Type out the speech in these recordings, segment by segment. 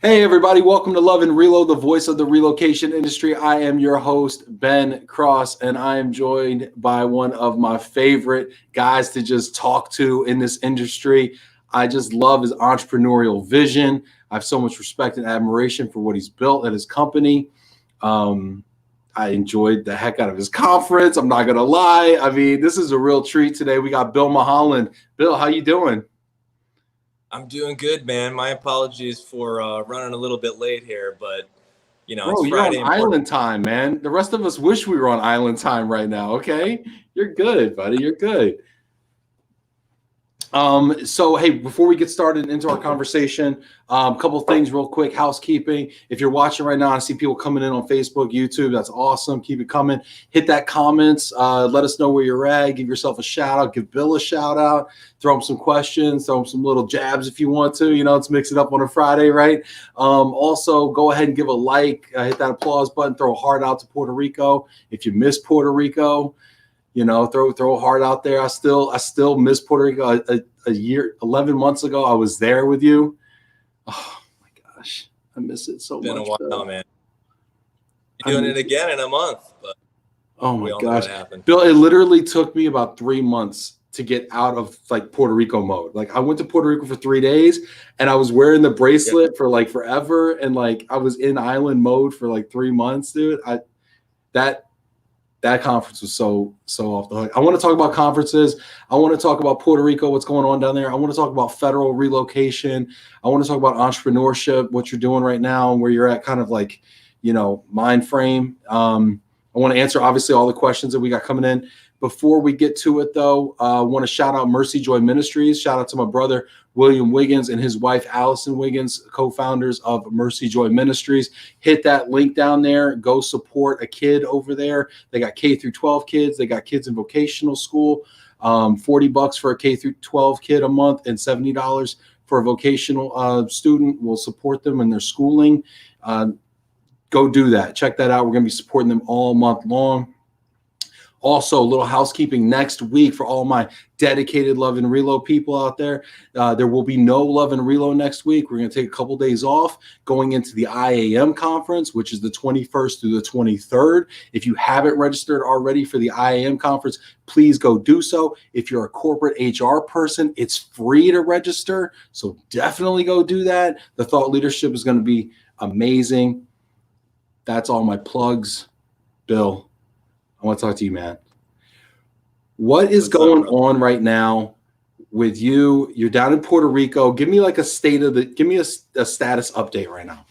Hey everybody, welcome to Love and Relo, the voice of the relocation industry. I am your host, Ben Cross, and I am joined by one of my favorite guys to just talk to in this industry. I just love his entrepreneurial vision. I have so much respect and admiration for what he's built at his company. I enjoyed the heck out of his conference. I'm not gonna lie. I mean, this is a real treat today. We got Bill Mulholland. Bill, how you doing? I'm doing good, man. My apologies for running a little bit late here, but Bro, it's you're on Friday in Puerto. island time, man. The rest of us wish we were on island time right now, okay? You're good, buddy. You're good. So hey, before we get started into our conversation, a couple of things real quick, housekeeping. If you're watching right now, I see people coming in on Facebook, YouTube. That's awesome. Keep it coming. Hit that comments. Let us know where you're at. Give yourself a shout out. Give Bill a shout out. Throw him some questions. Throw him some little jabs if you want to. You know, let's mix it up on a Friday, right? Also, go ahead and give a like. Hit that applause button. Throw a heart out to Puerto Rico. If you miss Puerto Rico, you know, throw a heart out there. I still miss Puerto Rico. A year, 11 months ago, I was there with you. Oh my gosh, I miss it so much. Been a while, man. You're doing it again in a month, but oh my gosh, Bill, it literally took me about 3 months to get out of like Puerto Rico mode. Like I went to Puerto Rico for 3 days, and I was wearing the bracelet for like forever, and like I was in island mode for like 3 months, dude. That conference was so off the hook. I want to talk about conferences. I want to talk about Puerto Rico, what's going on down there. I want to talk about federal relocation. I want to talk about entrepreneurship, what you're doing right now and where you're at, kind of like, you know, mind frame. I want to answer obviously all the questions that we got coming in. Before we get to it though, I want to shout out Mercy Joy Ministries. Shout out to my brother, William Wiggins, and his wife, Allison Wiggins, co-founders of Mercy Joy Ministries. Hit that link down there. Go support a kid over there. They got K through 12 kids. They got kids in vocational school. $40 for a K through 12 kid a month and $70 for a vocational student. We'll support them in their schooling. Go do that. Check that out. We're going to be supporting them all month long. Also, a little housekeeping next week for all my dedicated Love and Relo people out there. There will be no Love and Relo next week. We're going to take a couple days off going into the IAM conference, which is the 21st through the 23rd. If you haven't registered already for the IAM conference, please go do so. If you're a corporate HR person, it's free to register. So definitely go do that. The thought leadership is going to be amazing. That's all my plugs. Bill, I want to talk to you, man. What is going on right now with you? You're down in Puerto Rico. Give me like a give me a status update right now.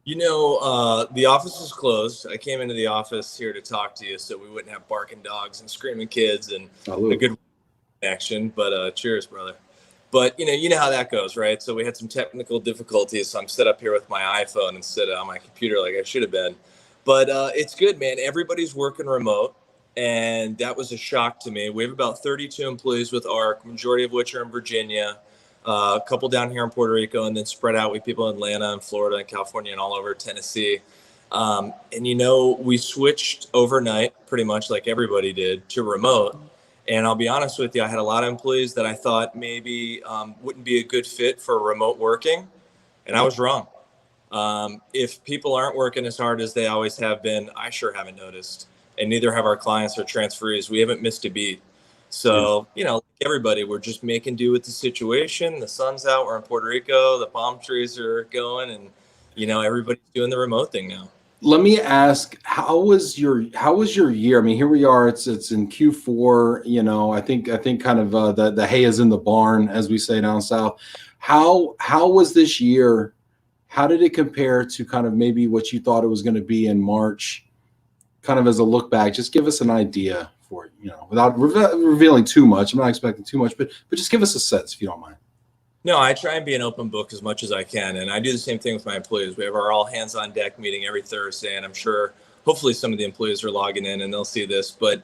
You know, the office is closed. I came into the office here to talk to you so we wouldn't have barking dogs and screaming kids and a good connection. But cheers, brother. But you know how that goes, right? So we had some technical difficulties. So I'm set up here with my iPhone instead of on my computer like I should have been. But it's good, man. Everybody's working remote, and that was a shock to me. We have about 32 employees with ARC, majority of which are in Virginia, a couple down here in Puerto Rico, and then spread out with people in Atlanta and Florida and California and all over Tennessee. And, we switched overnight, pretty much like everybody did, to remote. And I'll be honest with you, I had a lot of employees that I thought maybe wouldn't be a good fit for remote working, and I was wrong. If people aren't working as hard as they always have been, I sure haven't noticed, and neither have our clients or transferees. We haven't missed a beat. So, like everybody, we're just making do with the situation. The sun's out. We're in Puerto Rico. The palm trees are going, and, everybody's doing the remote thing now. Let me ask, how was your year? I mean, here we are. It's in Q4. I think kind of the hay is in the barn, as we say down south. How was this year? How did it compare to kind of maybe what you thought it was going to be in March? Kind of as a look back, just give us an idea for it, without revealing too much. I'm not expecting too much, but just give us a sense if you don't mind. No, I try and be an open book as much as I can. And I do the same thing with my employees. We have our all hands on deck meeting every Thursday. And I'm sure hopefully some of the employees are logging in and they'll see this. But,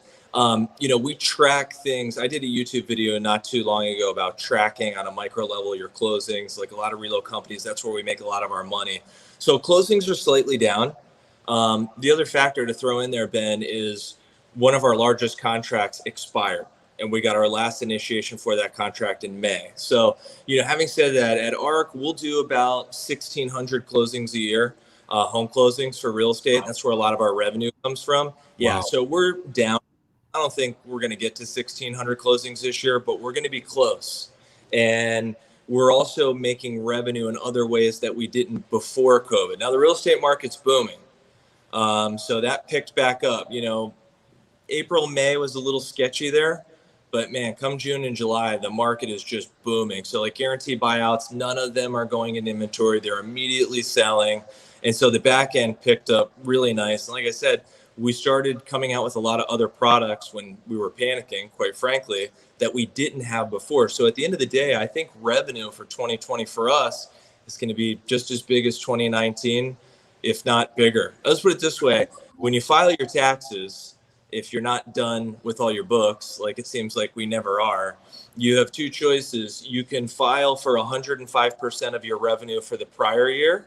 we track things. I did a YouTube video not too long ago about tracking on a micro level your closings. Like a lot of reload companies, that's where we make a lot of our money. So closings are slightly down. The other factor to throw in there, Ben, is one of our largest contracts expired. and we got our last initiation for that contract in May. So, having said that, at ARC, we'll do about 1,600 closings a year, home closings for real estate. That's where a lot of our revenue comes from. Yeah, so we're down. I don't think we're going to get to 1,600 closings this year, but we're going to be close. And we're also making revenue in other ways that we didn't before COVID. Now, the real estate market's booming. So that picked back up. April, May was a little sketchy there, but man, come June and July, the market is just booming. So like guaranteed buyouts, none of them are going in inventory. They're immediately selling. And so the back end picked up really nice. And like I said, we started coming out with a lot of other products when we were panicking, quite frankly, that we didn't have before. So at the end of the day, I think revenue for 2020 for us is going to be just as big as 2019, if not bigger. Let's put it this way. When you file your taxes, if you're not done with all your books, like it seems like we never are, you have two choices. You can file for 105% of your revenue for the prior year.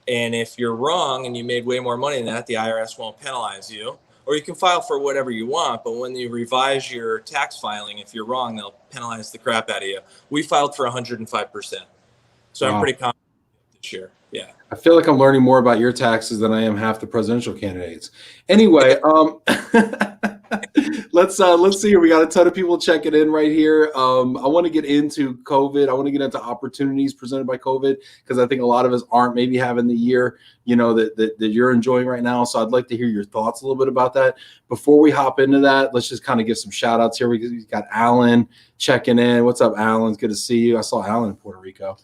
And if you're wrong and you made way more money than that, the IRS won't penalize you. Or you can file for whatever you want, but when you revise your tax filing, if you're wrong, they'll penalize the crap out of you. We filed for 105%. So I'm pretty confident this year. Yeah. I feel like I'm learning more about your taxes than I am half the presidential candidates. Anyway, let's see here. We got a ton of people checking in right here. I want to get into COVID. I want to get into opportunities presented by COVID because I think a lot of us aren't maybe having the year, that you're enjoying right now. So I'd like to hear your thoughts a little bit about that. Before we hop into that, let's just kind of give some shout outs here. We got Alan checking in. What's up, Alan? It's good to see you. I saw Alan in Puerto Rico.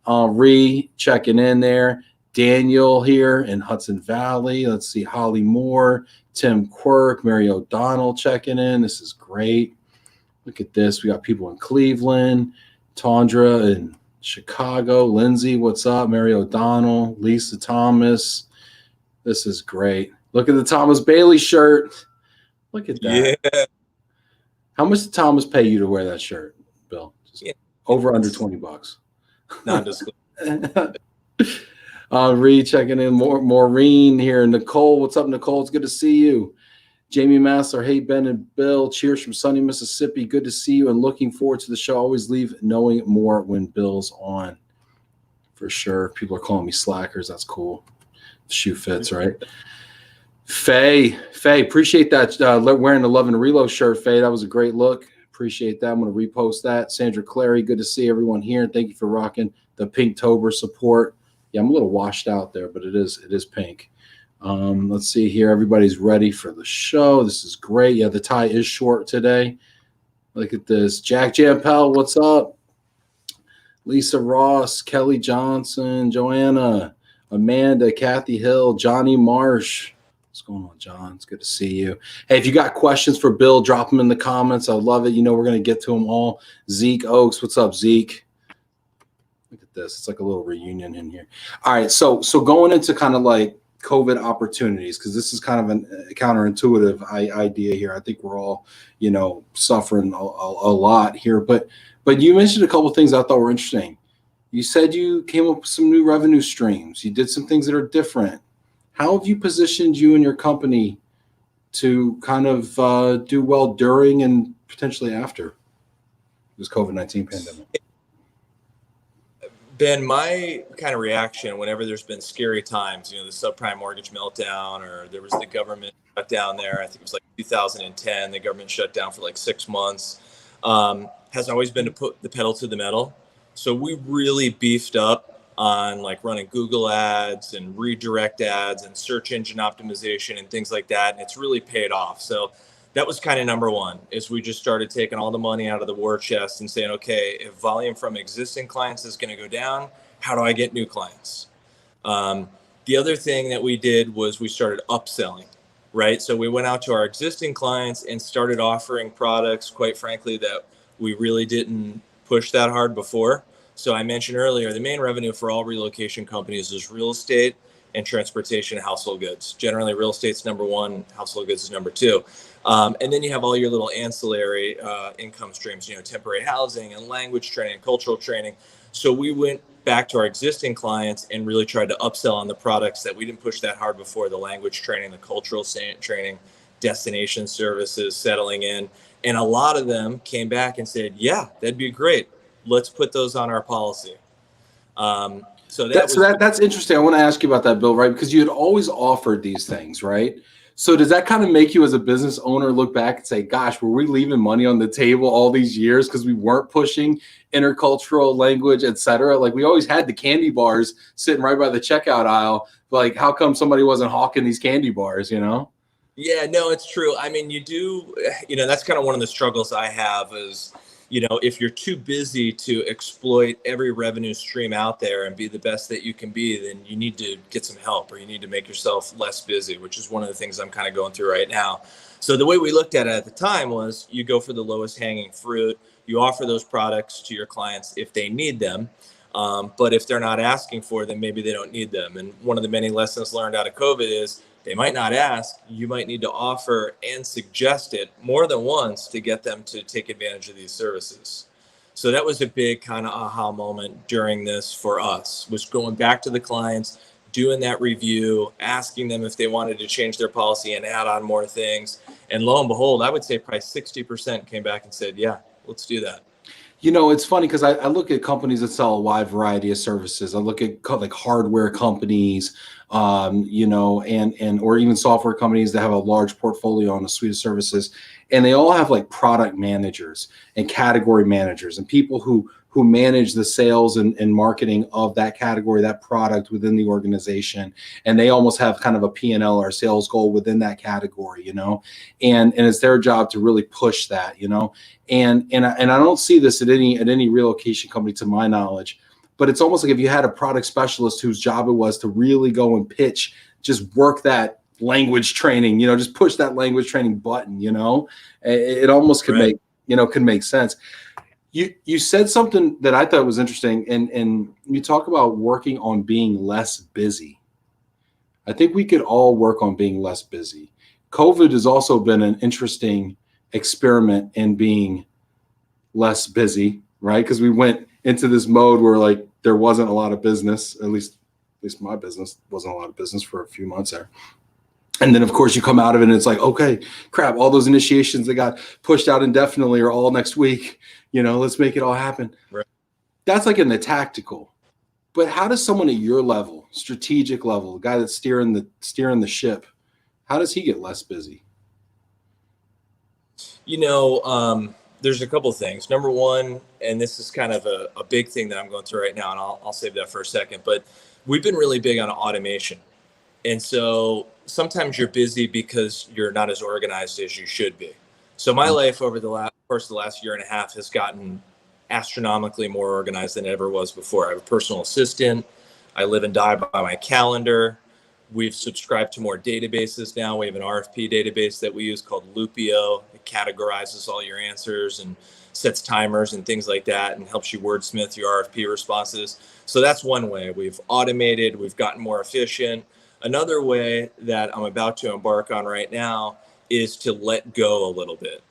Henri checking in there. Daniel here in Hudson Valley. Let's see, Holly Moore, Tim Quirk, Mary O'Donnell checking in. This is great. Look at this. We got people in Cleveland, Tondra in Chicago, Lindsay, what's up? Mary O'Donnell, Lisa Thomas. This is great. Look at the Thomas Bailey shirt. Look at that. Yeah. How much did Thomas pay you to wear that shirt, Bill? Over under $20. Non-disclosure. Reed checking in. Maureen here. Nicole, what's up, Nicole? It's good to see you. Jamie Massler, hey, Ben and Bill. Cheers from sunny Mississippi. Good to see you and looking forward to the show. Always leave knowing more when Bill's on. For sure. People are calling me slackers. That's cool. The shoe fits, right? Faye, appreciate that. Wearing the Love and Relo shirt, Faye. That was a great look. Appreciate that. I'm going to repost that. Sandra Clary, good to see everyone here. Thank you for rocking the Pinktober support. Yeah, I'm a little washed out there, but it is pink. Let's see here. Everybody's ready for the show. This is great. Yeah, the tie is short today. Look at this. Jack Jampel, what's up? Lisa Ross, Kelly Johnson, Joanna, Amanda, Kathy Hill, Johnny Marsh. What's going on, John? It's good to see you. Hey, if you got questions for Bill, drop them in the comments. I love it. We're going to get to them all. Zeke Oaks, what's up, Zeke? Look at this. It's like a little reunion in here. All right, so going into kind of like COVID opportunities, because this is kind of a counterintuitive idea here. I think we're all, suffering a lot here. But you mentioned a couple of things I thought were interesting. You said you came up with some new revenue streams. You did some things that are different. How have you positioned you and your company to kind of do well during and potentially after this COVID-19 pandemic? Ben, my kind of reaction whenever there's been scary times, the subprime mortgage meltdown, or there was the government shutdown there. I think it was like 2010, the government shut down for like 6 months, has always been to put the pedal to the metal. So we really beefed up on like running Google ads and redirect ads and search engine optimization and things like that. And it's really paid off. So that was kind of number one, is we just started taking all the money out of the war chest and saying, okay, if volume from existing clients is going to go down, how do I get new clients? The other thing that we did was we started upselling, right? So we went out to our existing clients and started offering products, quite frankly, that we really didn't push that hard before. So I mentioned earlier, the main revenue for all relocation companies is real estate and transportation and household goods. Generally, real estate's number one, household goods is number two. And then you have all your little ancillary income streams, temporary housing and language training, cultural training. So we went back to our existing clients and really tried to upsell on the products that we didn't push that hard before, the language training, the cultural training, destination services settling in. And a lot of them came back and said, yeah, that'd be great. Let's put those on our policy. That's interesting. I want to ask you about that, Bill, right? Because you had always offered these things, right? So does that kind of make you as a business owner look back and say, gosh, were we leaving money on the table all these years because we weren't pushing intercultural language, et cetera? Like we always had the candy bars sitting right by the checkout aisle. Like how come somebody wasn't hawking these candy bars, you know? Yeah, no, it's true. I mean, that's kind of one of the struggles I have is, if you're too busy to exploit every revenue stream out there and be the best that you can be, then you need to get some help or you need to make yourself less busy, which is one of the things I'm kind of going through right now. So the way we looked at it at the time was you go for the lowest hanging fruit. You offer those products to your clients if they need them. But if they're not asking for them, maybe they don't need them. And one of the many lessons learned out of COVID is they might not ask. You might need to offer and suggest it more than once to get them to take advantage of these services. So that was a big kind of aha moment during this for us, was going back to the clients, doing that review, asking them if they wanted to change their policy and add on more things. And lo and behold, I would say probably 60% came back and said, yeah, let's do that. It's funny because I look at companies that sell a wide variety of services. I look at like hardware companies, and or even software companies that have a large portfolio on a suite of services, and they all have like product managers and category managers and people who manage the sales and marketing of that category, that product within the organization. And they almost have kind of a P&L or a sales goal within that category, and it's their job to really push that, and I don't see this at any relocation company to my knowledge, but it's almost like if you had a product specialist whose job it was to really go and pitch, just work that language training, just push that language training button, it almost could right. make sense. You said something that I thought was interesting, and you talk about working on being less busy. I think we could all work on being less busy. COVID has also been an interesting experiment in being less busy, right? Because we went into this mode where like there wasn't a lot of business, at least my business wasn't a lot of business for a few months there. And then, of course, you come out of it and it's like, okay, crap, all those initiations that got pushed out indefinitely are all next week. Let's make it all happen. Right. That's like in the tactical. But how does someone at your level, strategic level, the guy that's steering the ship, how does he get less busy? There's a couple of things. Number one, and this is kind of a big thing that I'm going through right now, and I'll save that for a second, but we've been really big on automation. And so sometimes you're busy because you're not as organized as you should be. So my life over the course of the last year and a half has gotten astronomically more organized than it ever was before. I have a personal assistant. I live and die by my calendar. We've subscribed to more databases now. We have an RFP database that we use called LOVE+RELO. It categorizes all your answers and sets timers and things like that and helps you wordsmith your RFP responses. So that's one way. We've automated, we've gotten more efficient. Another way that I'm about to embark on right now is to let go a little bit,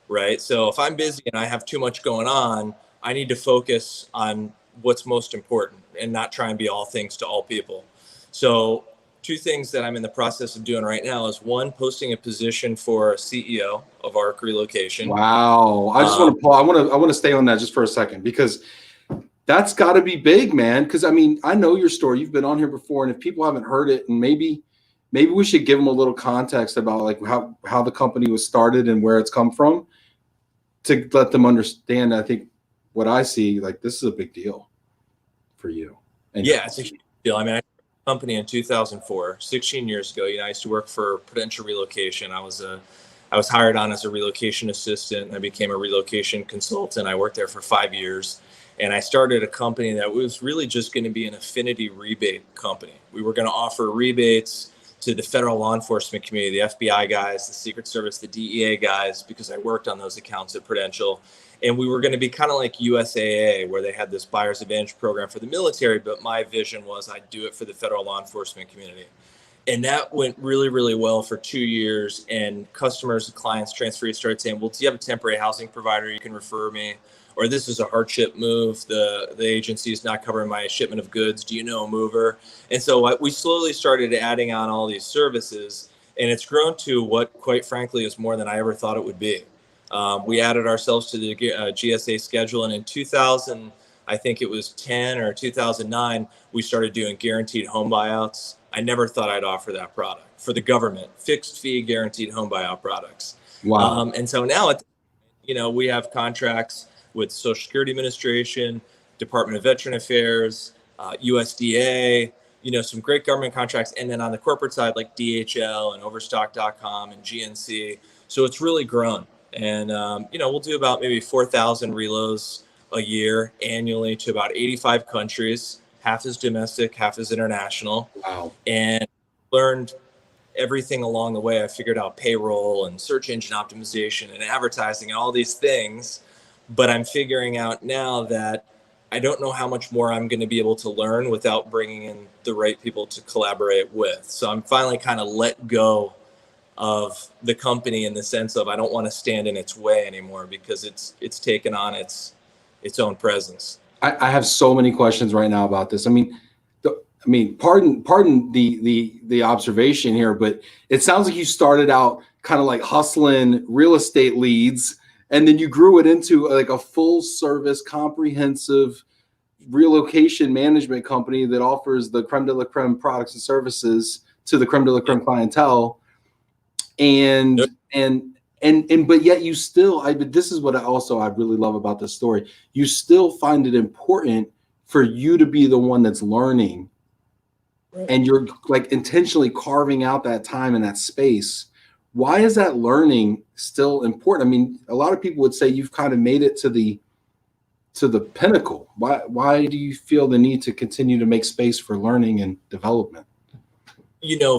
right? So if I'm busy and I have too much going on, I need to focus on what's most important and not try and be all things to all people. So two things that I'm in the process of doing right now is one, posting a position for a CEO of ARC Relocation. Wow. I just want to, Paul, I want to stay on that just for a second, because that's got to be big, man. Because I know your story. You've been on here before, and if people haven't heard it, and maybe we should give them a little context about like how the company was started and where it's come from, to let them understand. I think what I see, like, this is a big deal for you. And yeah, it's a huge deal. I started a company in 2004, 16 years ago. I used to work for Prudential Relocation. I was hired on as a relocation assistant. I became a relocation consultant. I worked there for 5 years. And I started a company that was really just going to be an affinity rebate company. We were going to offer rebates to the federal law enforcement community, the FBI guys, the Secret Service, the DEA guys, because I worked on those accounts at Prudential. And we were going to be kind of like USAA, where they had this buyer's advantage program for the military. But my vision was I'd do it for the federal law enforcement community. And that went really, really well for 2 years. And customers and clients, transferees started saying, well, do you have a temporary housing provider you can refer me? Or this is a hardship move. The agency is not covering my shipment of goods. Do you know a mover? And so we slowly started adding on all these services. And it's grown to what, quite frankly, is more than I ever thought it would be. We added ourselves to the GSA schedule, and in 2000, I think it was 10 or 2009, we started doing guaranteed home buyouts. I never thought I'd offer that product for the government, fixed fee guaranteed home buyout products. Wow. And so now, we have contracts with Social Security Administration, Department of Veteran Affairs, USDA, some great government contracts. And then on the corporate side, like DHL and Overstock.com and GNC. So it's really grown. And, we'll do about maybe 4,000 relos a year annually to about 85 countries. Half is domestic, half is international. Wow. And learned everything along the way. I figured out payroll and search engine optimization and advertising and all these things. But I'm figuring out now that I don't know how much more I'm going to be able to learn without bringing in the right people to collaborate with. So I'm finally kind of let go of the company in the sense of I don't want to stand in its way anymore, because it's taken on its own presence. I have so many questions right now about this. Pardon the observation here, but it sounds like you started out kind of like hustling real estate leads, and then you grew it into like a full service, comprehensive relocation management company that offers the creme de la creme products and services to the creme de la creme clientele. And but yet you still, this is what I really love about this story. You still find it important for you to be the one that's learning. Right. And you're like intentionally carving out that time and that space. Why is that learning still important? A lot of people would say you've kind of made it to the pinnacle. Why do you feel the need to continue to make space for learning and development?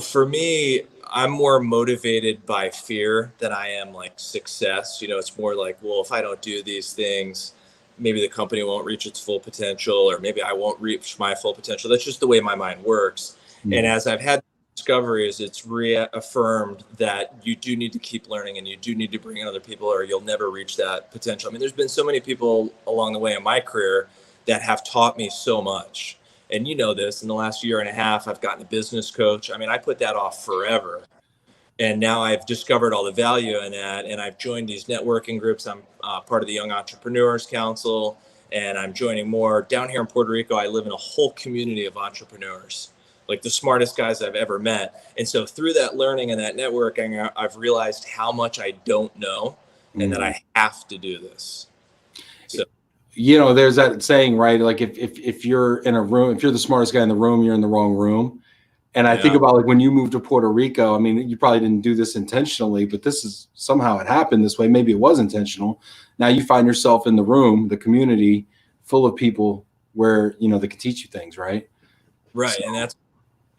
For me, I'm more motivated by fear than I am like success. It's more like, well, if I don't do these things, maybe the company won't reach its full potential, or maybe I won't reach my full potential. That's just the way my mind works. Mm-hmm. And as I've had discoveries, it's reaffirmed that you do need to keep learning, and you do need to bring in other people, or you'll never reach that potential. There's been so many people along the way in my career that have taught me so much. And this, in the last year and a half, I've gotten a business coach. I put that off forever. And now I've discovered all the value in that. And I've joined these networking groups. I'm part of the Young Entrepreneurs Council, and I'm joining more. Down here in Puerto Rico, I live in a whole community of entrepreneurs, like the smartest guys I've ever met. And so through that learning and that networking, I've realized how much I don't know, and that I have to do this. So. There's that saying, right? Like if you're in a room, if you're the smartest guy in the room, you're in the wrong room. And I think about like when you moved to Puerto Rico, you probably didn't do this intentionally, but this is somehow it happened this way. Maybe it was intentional. Now you find yourself in the room, the community full of people where, they can teach you things, right? Right. So, and that's an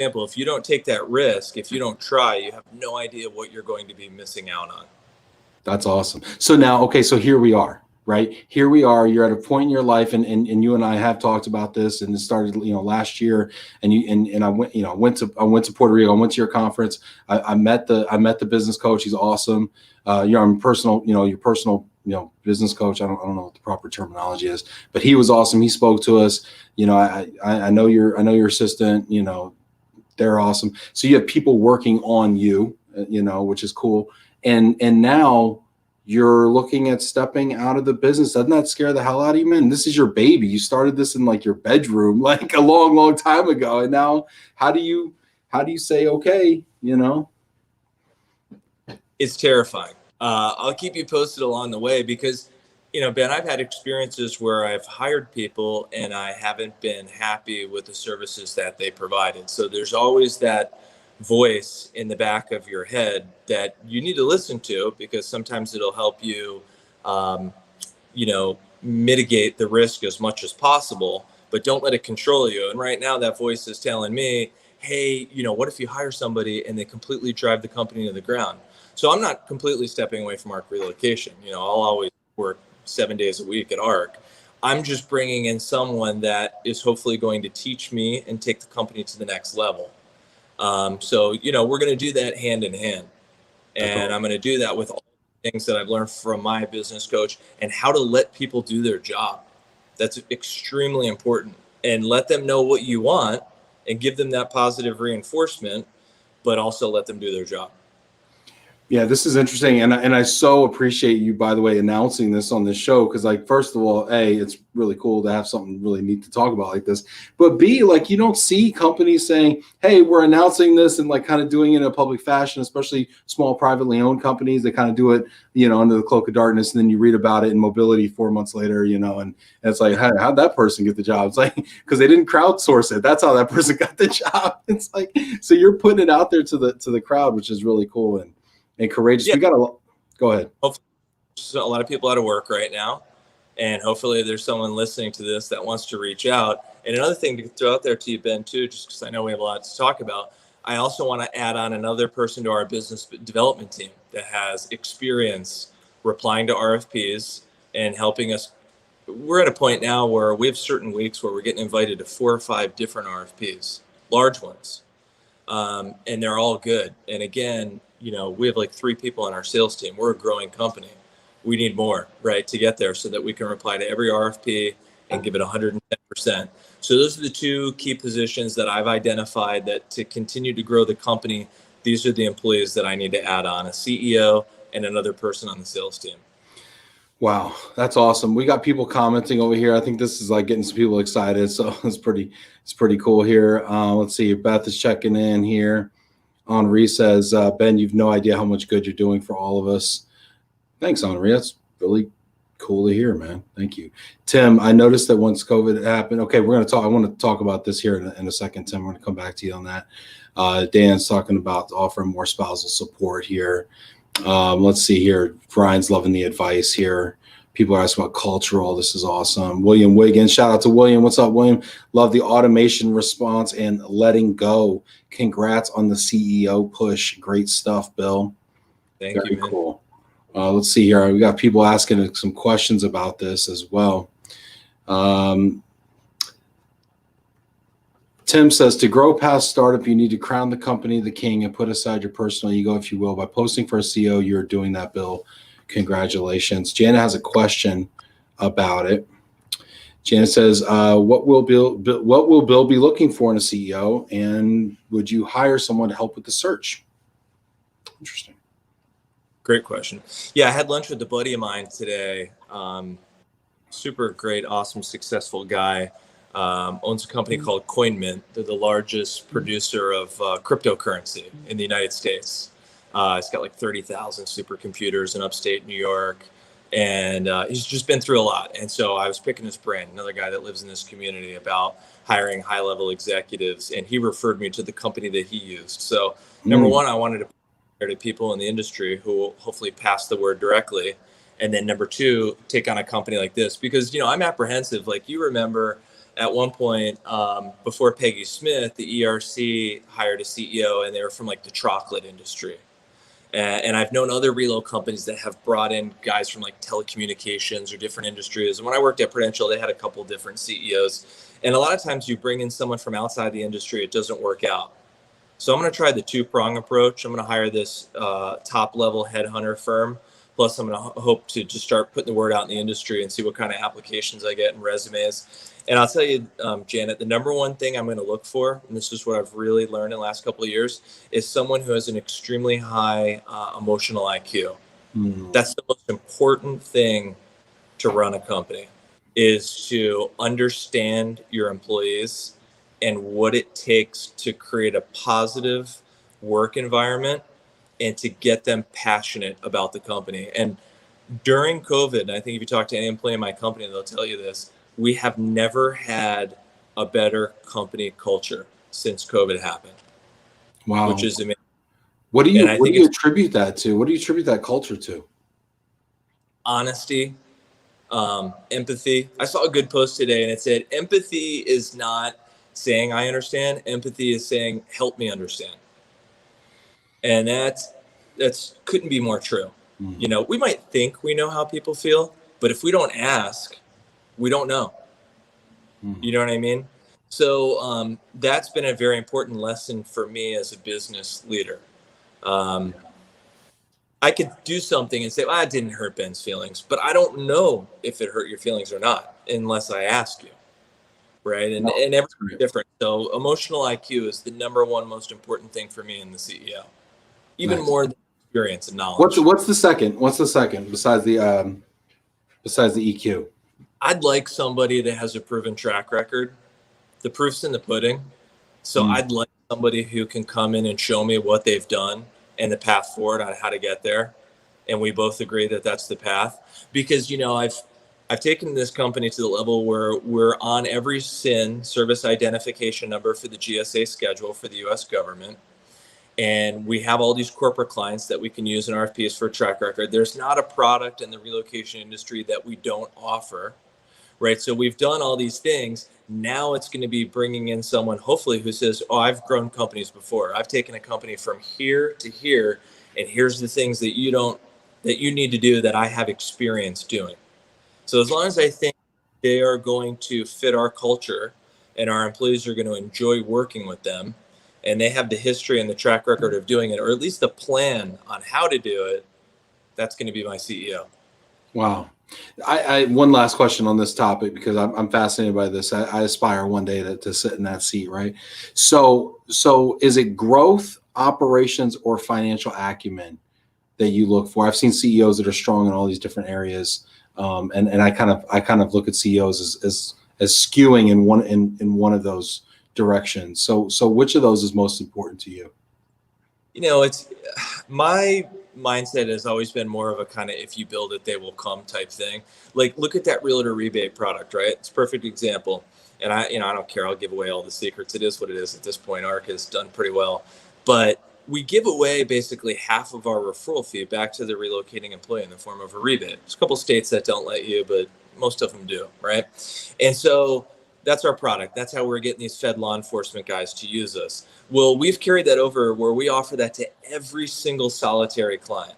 example. If you don't take that risk, if you don't try, you have no idea what you're going to be missing out on. That's awesome. So now, so here we are. Right here we are. You're at a point in your life, and you and I have talked about this, and it started last year. And I went to Puerto Rico. I went to your conference. I met the business coach. He's awesome. Your personal business coach. I don't know what the proper terminology is, but he was awesome. He spoke to us. I know your assistant. They're awesome. So you have people working on you. Which is cool. And now you're looking at stepping out of the business. Doesn't that scare the hell out of you, man? This is your baby. You started this in like your bedroom, like a long, long time ago. And now how do you say, okay, It's terrifying. I'll keep you posted along the way, because, Ben, I've had experiences where I've hired people and I haven't been happy with the services that they provided. So there's always that voice in the back of your head that you need to listen to, because sometimes it'll help you, mitigate the risk as much as possible, but don't let it control you. And right now that voice is telling me, hey, what if you hire somebody and they completely drive the company to the ground? So I'm not completely stepping away from ARC Relocation. I'll always work 7 days a week at ARC. I'm just bringing in someone that is hopefully going to teach me and take the company to the next level. So, we're going to do that hand in hand, and I'm going to do that with all the things that I've learned from my business coach, and how to let people do their job. That's extremely important, and let them know what you want and give them that positive reinforcement, but also let them do their job. Yeah, this is interesting, and I so appreciate you, by the way, announcing this on this show, because, like, first of all, A, it's really cool to have something really neat to talk about like this, but B, like, you don't see companies saying, hey, we're announcing this, and like kind of doing it in a public fashion, especially small privately owned companies. They kind of do it, under the cloak of darkness, and then you read about it in Mobility 4 months later, and it's like, how'd that person get the job? It's like, because they didn't crowdsource it. That's how that person got the job. It's like, so you're putting it out there to the crowd, which is really cool and courageous. Yeah. We got to go ahead. Hopefully, there's a lot of people out of work right now, and hopefully there's someone listening to this that wants to reach out. And another thing to throw out there to you, Ben, too, just because I know we have a lot to talk about, I also want to add on another person to our business development team that has experience replying to RFPs and helping us. We're at a point now where we have certain weeks where we're getting invited to 4 or 5 different RFPs, large ones, and they're all good. And again, we have like 3 people on our sales team. We're a growing company. We need more, right, to get there so that we can reply to every RFP and give it 110%. So those are the 2 key positions that I've identified that to continue to grow the company, these are the employees that I need to add on, a CEO and another person on the sales team. Wow, that's awesome. We got people commenting over here. I think this is like getting some people excited. So it's pretty cool here. Let's see. Beth is checking in here. Henri says, Ben, you've no idea how much good you're doing for all of us. Thanks, Henri. That's really cool to hear, man. Thank you. Tim, I noticed that once COVID happened, okay, I want to talk about this here in a second, Tim. We're going to come back to you on that. Dan's talking about offering more spousal support here. Let's see here. Brian's loving the advice here. People are asking about cultural. This is awesome. William Wiggins. Shout out to William. What's up, William? Love the automation response and letting go. Congrats on the CEO push. Great stuff, Bill. Thank you, man. Cool. Let's see here. We got people asking some questions about this as well. Tim says, to grow past startup, you need to crown the company the king and put aside your personal ego, if you will. By posting for a CEO, you're doing that, Bill. Congratulations. Jana has a question about it. Jana says, what will Bill be looking for in a CEO, and would you hire someone to help with the search? Interesting. Great question. Yeah, I had lunch with a buddy of mine today. Super great, awesome, successful guy. Owns a company called CoinMint. They're the largest producer of cryptocurrency in the United States. It's got like 30,000 supercomputers in upstate New York. And he's just been through a lot. And so I was picking his brain, another guy that lives in this community, about hiring high-level executives. And he referred me to the company that he used. So number one, I wanted to to people in the industry who will hopefully pass the word directly. And then number 2, take on a company like this, because, I'm apprehensive. Like, you remember at one point before Peggy Smith, the ERC hired a CEO, and they were from like the chocolate industry. And I've known other reload companies that have brought in guys from like telecommunications or different industries. And when I worked at Prudential, they had a couple different CEOs. And a lot of times you bring in someone from outside the industry, it doesn't work out. So I'm going to try the 2-prong approach. I'm going to hire this top level headhunter firm. Plus, I'm going to hope to just start putting the word out in the industry and see what kind of applications I get and resumes. And I'll tell you, Janet, the number one thing I'm going to look for, and this is what I've really learned in the last couple of years, is someone who has an extremely high emotional IQ. That's the most important thing to run a company, is to understand your employees and what it takes to create a positive work environment and to get them passionate about the company. And during COVID, and I think if you talk to any employee in my company, they'll tell you this, we have never had a better company culture since COVID happened. Wow. Which is amazing. What do you attribute that to? What do you attribute that culture to? Honesty, empathy. I saw a good post today and it said, empathy is not saying I understand. Empathy is saying, help me understand. And that's couldn't be more true. We might think we know how people feel, but if we don't ask, we don't know. You know what I mean? So that's been a very important lesson for me as a business leader. I could do something and say, well, it didn't hurt Ben's feelings, but I don't know if it hurt your feelings or not unless I ask you. Right. And everything's different. So emotional IQ is the number one most important thing for me in the CEO, even more than experience and knowledge. What's the second? What's the second besides the EQ? I'd like somebody that has a proven track record. The proof's in the pudding. So I'd like somebody who can come in and show me what they've done and the path forward on how to get there. And we both agree that that's the path, because, you know, I've taken this company to the level where we're on every SIN, service identification number, for the GSA schedule for the US government. And we have all these corporate clients that we can use in RFPs for a track record. There's not a product in the relocation industry that we don't offer, right? So we've done all these things. Now it's going to be bringing in someone, hopefully, who says, oh, I've grown companies before. I've taken a company from here to here, and here's the things that you need to do that I have experience doing. So as long as I think they are going to fit our culture and our employees are going to enjoy working with them, and they have the history and the track record of doing it, or at least the plan on how to do it, that's going to be my CEO. Wow. I one last question on this topic, because I'm fascinated by this. I aspire one day to sit in that seat, right? So is it growth, operations, or financial acumen that you look for? I've seen CEOs that are strong in all these different areas, and I kind of look at CEOs as skewing in one of those directions. So which of those is most important to you? You know, it's my mindset has always been more of a kind of, if you build it, they will come type thing. Like, look at that realtor rebate product, right? It's a perfect example. And I don't care. I'll give away all the secrets. It is what it is at this point. ARC has done pretty well, but we give away basically half of our referral fee back to the relocating employee in the form of a rebate. There's a couple states that don't let you, but most of them do, right? And so that's our product. That's how we're getting these Fed law enforcement guys to use us. Well, we've carried that over where we offer that to every single solitary client.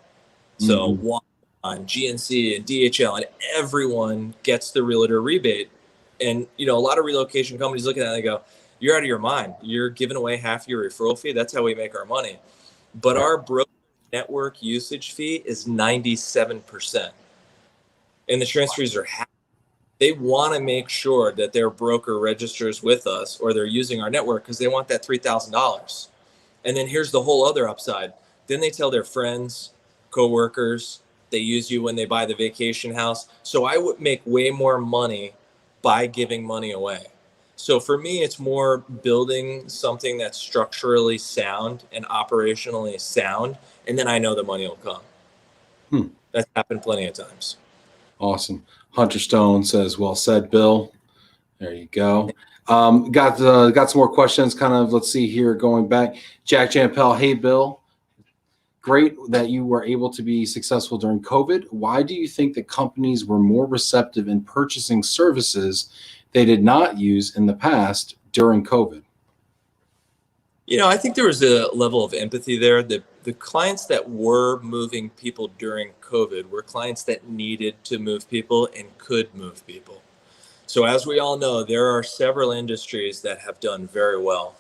So on GNC and DHL, and everyone gets the realtor rebate. And, you know, a lot of relocation companies look at that and they go, you're out of your mind. You're giving away half your referral fee. That's how we make our money. But our broker network usage fee is 97%. And the transfers are half. They want to make sure that their broker registers with us, or they're using our network, because they want that $3,000. And then here's the whole other upside. Then they tell their friends, coworkers, they use you when they buy the vacation house. So I would make way more money by giving money away. So for me, it's more building something that's structurally sound and operationally sound. And then I know the money will come. That's happened plenty of times. Awesome. Hunter Stone says, well said, Bill. There you go. Got some more questions, kind of, let's see here, going back. Jack Jampel, hey, Bill. Great that you were able to be successful during COVID. Why do you think that companies were more receptive in purchasing services they did not use in the past during COVID? You know, I think there was a level of empathy there. The clients that were moving people during COVID were clients that needed to move people and could move people. So as we all know, there are several industries that have done very well.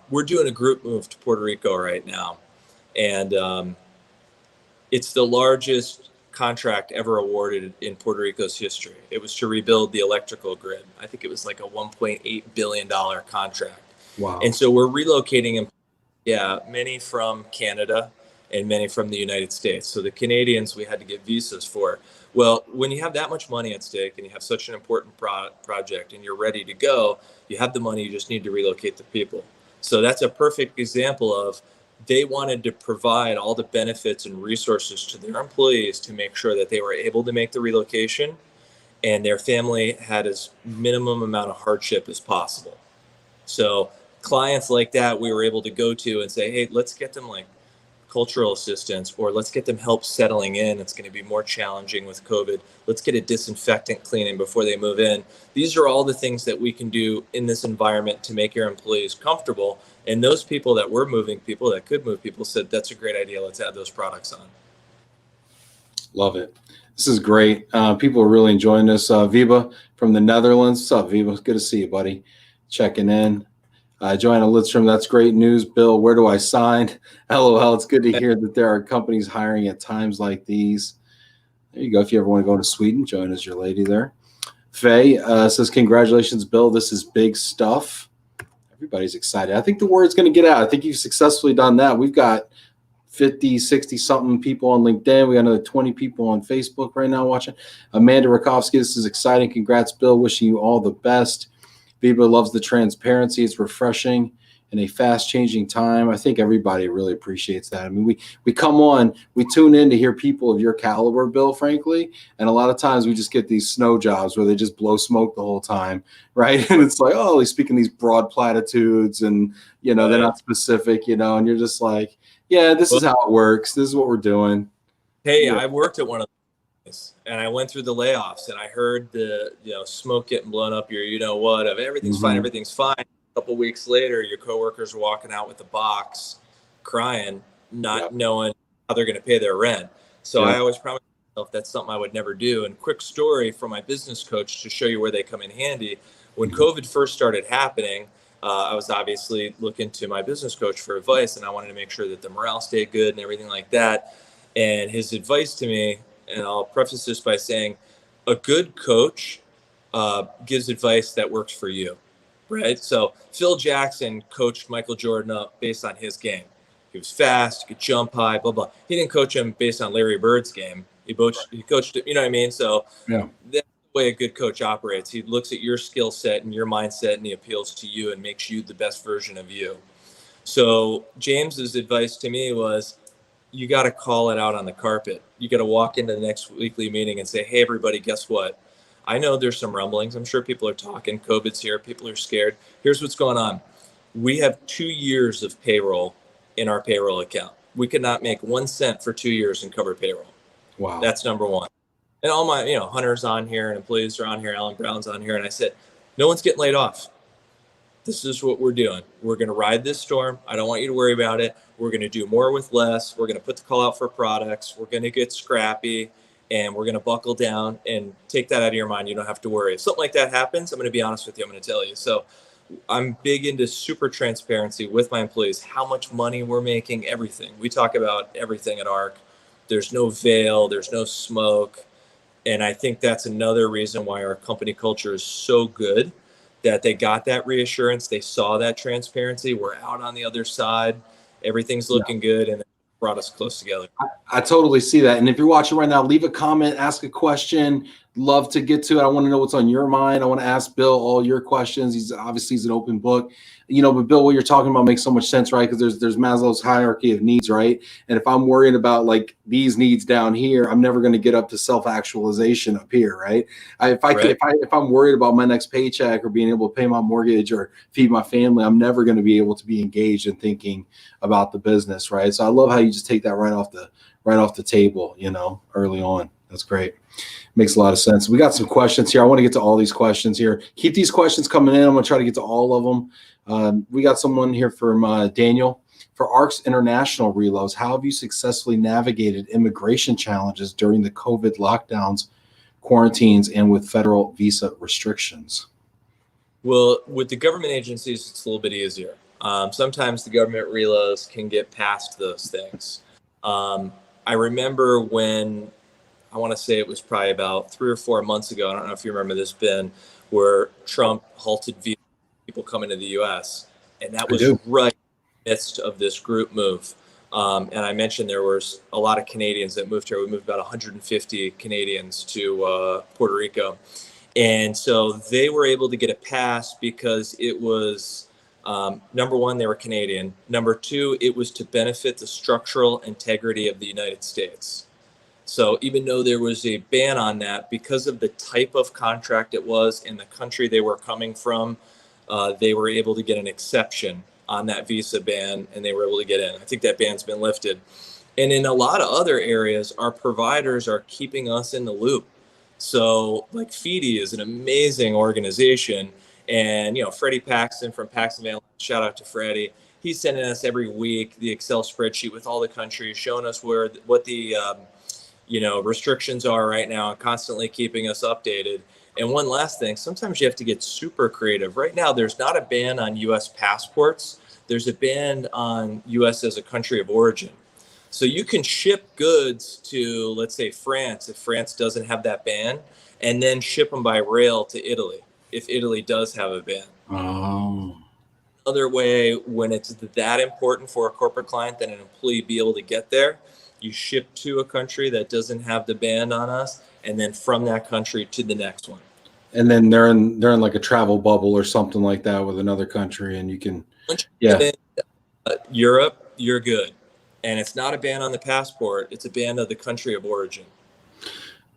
We're doing a group move to Puerto Rico right now. And it's the largest contract ever awarded in Puerto Rico's history. It was to rebuild the electrical grid. I think it was like a $1.8 billion contract. Wow. And so we're relocating, many from Canada and many from the United States. So the Canadians, we had to get visas for. Well, when you have that much money at stake and you have such an important project and you're ready to go, you have the money, you just need to relocate the people. So that's a perfect example of, they wanted to provide all the benefits and resources to their employees to make sure that they were able to make the relocation and their family had as minimum amount of hardship as possible. So clients like that, we were able to go to and say, hey, let's get them like cultural assistance, or let's get them help settling in. It's going to be more challenging with COVID. Let's get a disinfectant cleaning before they move in. These are all the things that we can do in this environment to make your employees comfortable. And those people that were moving people, that could move people, said, that's a great idea. Let's add those products on. Love it. This is great. People are really enjoying this. Viva from the Netherlands. What's up, Viva? Good to see you, buddy. Checking in. Joanna Lidstrom, that's great news. Bill, where do I sign? LOL, it's good to hear that there are companies hiring at times like these. There you go. If you ever want to go to Sweden, Joanna's your lady there. Faye says, congratulations, Bill. This is big stuff. Everybody's excited. I think the word's going to get out. I think you've successfully done that. We've got 50, 60 something people on LinkedIn. We got another 20 people on Facebook right now watching. Amanda Rakowski, this is exciting. Congrats, Bill. Wishing you all the best. Viva loves the transparency. It's refreshing in a fast changing time. I think everybody really appreciates that. I mean, we come on, we tune in to hear people of your caliber, Bill, frankly. And a lot of times we just get these snow jobs where they just blow smoke the whole time, right? And it's like, oh, he's speaking these broad platitudes and, they're not specific, and you're just like, yeah, this is how it works. This is what we're doing. Hey, I worked at one of those and I went through the layoffs and I heard the, smoke getting blown up your, of everything's fine. Everything's fine. A couple weeks later, your coworkers are walking out with a box crying, not knowing how they're going to pay their rent. So I always promised myself that's something I would never do. And quick story from my business coach to show you where they come in handy. When COVID first started happening, I was obviously looking to my business coach for advice, and I wanted to make sure that the morale stayed good and everything like that. And his advice to me, and I'll preface this by saying, a good coach gives advice that works for you. Right. So Phil Jackson coached Michael Jordan up based on his game. He was fast, he could jump high, blah, blah. He didn't coach him based on Larry Bird's game. He coached it, you know what I mean? So that's the way a good coach operates. He looks at your skill set and your mindset and he appeals to you and makes you the best version of you. So James's advice to me was, you got to call it out on the carpet. You got to walk into the next weekly meeting and say, hey, everybody, guess what? I know there's some rumblings. I'm sure people are talking. COVID's here. People are scared. Here's what's going on. We have 2 years of payroll in our payroll account. We could not make 1 cent for 2 years and cover payroll. Wow. That's number one. And all my, Hunter's on here and employees are on here. Alan Brown's on here. And I said, no one's getting laid off. This is what we're doing. We're going to ride this storm. I don't want you to worry about it. We're going to do more with less. We're going to put the call out for products. We're going to get scrappy. And we're going to buckle down and take that out of your mind. You don't have to worry. If something like that happens, I'm going to be honest with you. I'm going to tell you. So I'm big into super transparency with my employees, how much money we're making, everything. We talk about everything at ARC. There's no veil. There's no smoke. And I think that's another reason why our company culture is so good, that they got that reassurance. They saw that transparency. We're out on the other side. Everything's looking good. And brought us close together. I totally see that. And if you're watching right now, leave a comment, ask a question. Love to get to it. I want to know what's on your mind. I want to ask Bill all your questions. He's an open book, but Bill, what you're talking about makes so much sense, right? Because there's Maslow's hierarchy of needs, right? And if I'm worrying about like these needs down here, I'm never going to get up to self-actualization up here, right? If I'm worried about my next paycheck or being able to pay my mortgage or feed my family, I'm never going to be able to be engaged in thinking about the business, right? So I love how you just take that right off the table, early on. That's great. Makes a lot of sense. We got some questions here. I want to get to all these questions here. Keep these questions coming in. I'm going to try to get to all of them. We got someone here from Daniel. For ARC's international reloads, how have you successfully navigated immigration challenges during the COVID lockdowns, quarantines, and with federal visa restrictions? Well, with the government agencies, it's a little bit easier. Sometimes the government reloads can get past those things. I remember when, I want to say it was probably about 3 or 4 months ago, I don't know if you remember this, Ben, where Trump halted people coming to the U.S. And that was right in the midst of this group move. And I mentioned there was a lot of Canadians that moved here. We moved about 150 Canadians to Puerto Rico. And so they were able to get a pass because it was, number one, they were Canadian. Number two, it was to benefit the structural integrity of the United States. So even though there was a ban on that, because of the type of contract it was and the country they were coming from, they were able to get an exception on that visa ban and they were able to get in. I think that ban's been lifted. And in a lot of other areas, our providers are keeping us in the loop. So like FIDI is an amazing organization. And, Freddie Paxton from Paxton Van, shout out to Freddie. He's sending us every week the Excel spreadsheet with all the countries, showing us what the restrictions are right now and constantly keeping us updated. And one last thing, sometimes you have to get super creative. Right now, there's not a ban on U.S. passports. There's a ban on U.S. as a country of origin. So you can ship goods to, let's say, France, if France doesn't have that ban, and then ship them by rail to Italy, if Italy does have a ban. Oh. Other way, when it's that important for a corporate client that an employee be able to get there, you ship to a country that doesn't have the ban on us, and then from that country to the next one. And then they're in like a travel bubble or something like that with another country, and you can, yeah. Europe, you're good. And it's not a ban on the passport, it's a ban of the country of origin.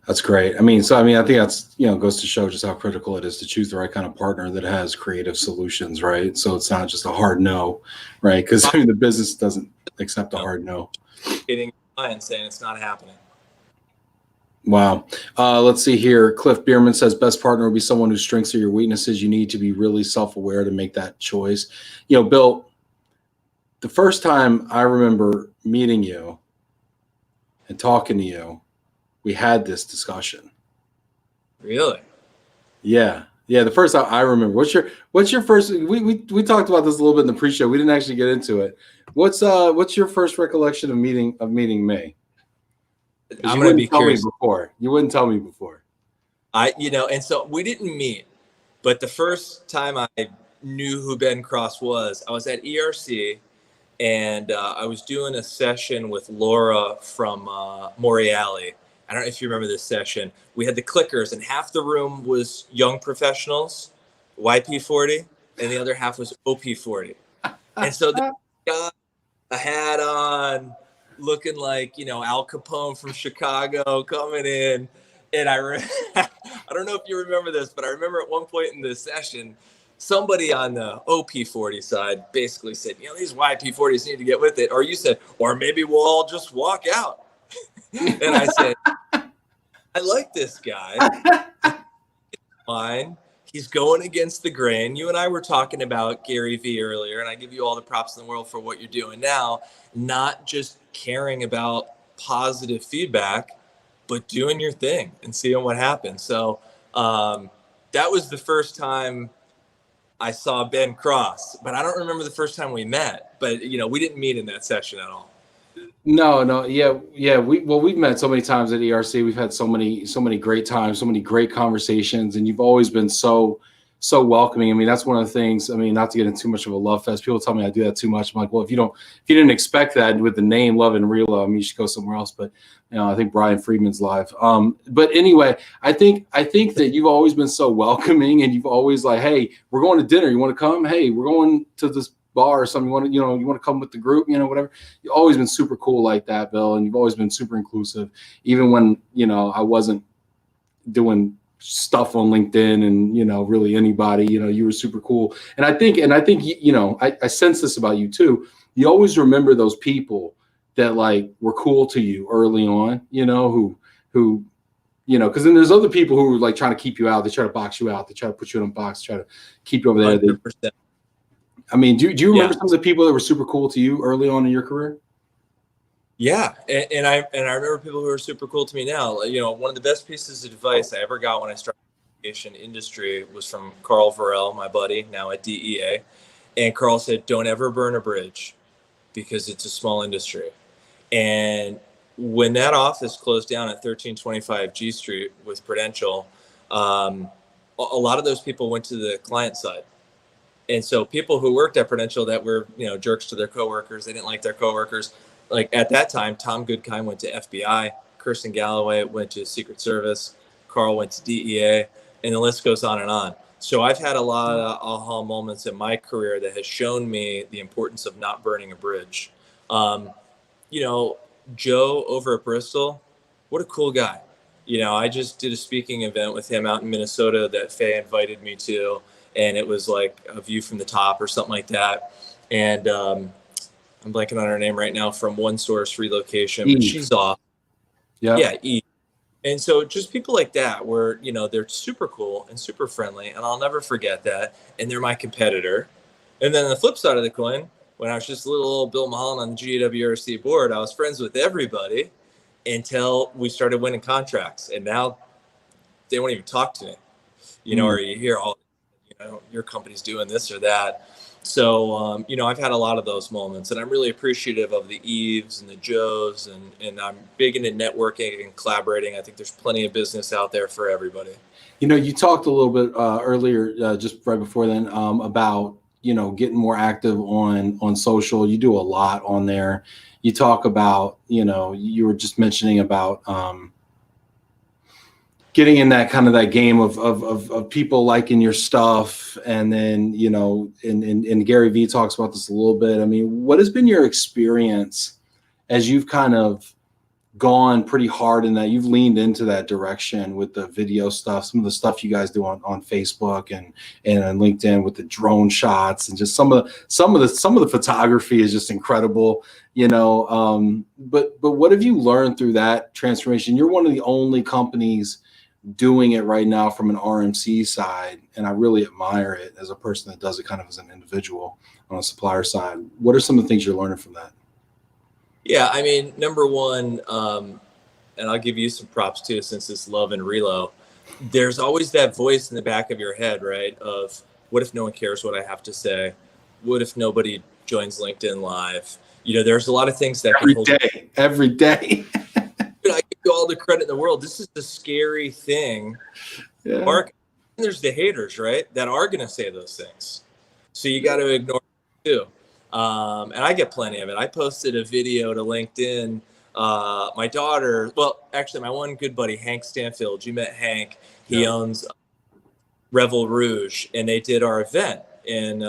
That's great. I mean, I think that's, goes to show just how critical it is to choose the right kind of partner that has creative solutions, right? So it's not just a hard no, right? Because the business doesn't accept a hard no. Getting and saying it's not happening. Wow. Let's see here. Cliff Bierman says best partner will be someone whose strengths are your weaknesses. You need to be really self-aware to make that choice. Bill, the first time I remember meeting you and talking to you, we had this discussion. Really? Yeah. The first time I remember. What's your first? We talked about this a little bit in the pre-show. We didn't actually get into it. What's your first recollection of meeting me? I'm going to be curious. You wouldn't tell me before. And so we didn't meet, but the first time I knew who Ben Cross was, I was at ERC, and I was doing a session with Laura from Moreali. I don't know if you remember this session. We had the clickers, and half the room was young professionals, YP40, and the other half was OP40. And so they got a hat on, looking like, Al Capone from Chicago coming in. And I don't know if you remember this, but I remember at one point in this session, somebody on the OP40 side basically said, these YP40s need to get with it. Or you said, or maybe we'll all just walk out. And I said, I like this guy. Fine. He's going against the grain. You and I were talking about Gary Vee earlier, and I give you all the props in the world for what you're doing now, not just caring about positive feedback, but doing your thing and seeing what happens. So that was the first time I saw Ben Cross, but I don't remember the first time we met. But, we didn't meet in that session at all. No. Yeah. We've met so many times at ERC. We've had so many great times, so many great conversations, and you've always been so welcoming. I mean, that's one of the things. I mean, not to get into too much of a love fest. People tell me I do that too much. I'm like, well, if you didn't expect that with the name LOVE+RELO, I mean, you should go somewhere else. But I think Brian Friedman's live. But anyway, I think that you've always been so welcoming, and you've always like, hey, we're going to dinner. You want to come? Hey, we're going to this bar or something. You want to come with the group, whatever. You've always been super cool like that, Bill, and you've always been super inclusive, even when I wasn't doing stuff on LinkedIn and really anybody. You were super cool, and I think I sense this about you too. You always remember those people that like were cool to you early on, who because then there's other people who are like trying to keep you out. They try to box you out. They try to put you in a box, try to keep you over there. 100%. I mean, do you remember some of the people that were super cool to you early on in your career? Yeah, and I remember people who are super cool to me now. One of the best pieces of advice I ever got when I started the aviation industry was from Carl Varel, my buddy, now at DEA. And Carl said, "Don't ever burn a bridge, because it's a small industry." And when that office closed down at 1325 G Street with Prudential, a lot of those people went to the client side. And so people who worked at Prudential that were, jerks to their coworkers, they didn't like their coworkers. Like at that time, Tom Goodkind went to FBI, Kirsten Galloway went to Secret Service, Carl went to DEA, and the list goes on and on. So I've had a lot of aha moments in my career that has shown me the importance of not burning a bridge. Joe over at Bristol, what a cool guy. I just did a speaking event with him out in Minnesota that Faye invited me to, and it was like a view from the top or something like that. And I'm blanking on her name right now, from One Source Relocation, but she's off. Yeah, Eve. And so just people like that where, they're super cool and super friendly, and I'll never forget that. And they're my competitor. And then on the flip side of the coin, when I was just little old Bill Mulholland on the GWRC board, I was friends with everybody until we started winning contracts. And now they won't even talk to me, or you hear all, your company's doing this or that. So, I've had a lot of those moments, and I'm really appreciative of the Eves and the Joes, and I'm big into networking and collaborating. I think there's plenty of business out there for everybody. You talked a little bit earlier, just right before then, about getting more active on social. You do a lot on there. You talk about, you were just mentioning about getting in that kind of that game of people liking your stuff. And then, and Gary Vee talks about this a little bit. I mean, what has been your experience as you've kind of gone pretty hard in that, you've leaned into that direction with the video stuff, some of the stuff you guys do on Facebook and on LinkedIn with the drone shots, and just some of the photography is just incredible, but what have you learned through that transformation? You're one of the only companies doing it right now from an RMC side, and I really admire it as a person that does it kind of as an individual on a supplier side. What are some of the things you're learning from that? Yeah, I mean, number one, and I'll give you some props too, since it's Love and Relo, there's always that voice in the back of your head, right? Of what if no one cares what I have to say? What if nobody joins LinkedIn Live? There's a lot of things that every day. I give you all the credit in the world. This is the scary thing. Yeah. Mark, there's the haters, right? That are going to say those things. So you got to ignore it too. And I get plenty of it. I posted a video to LinkedIn. My daughter, well, actually my one good buddy, Hank Stanfield, you met Hank. He owns Revel Rouge, and they did our event in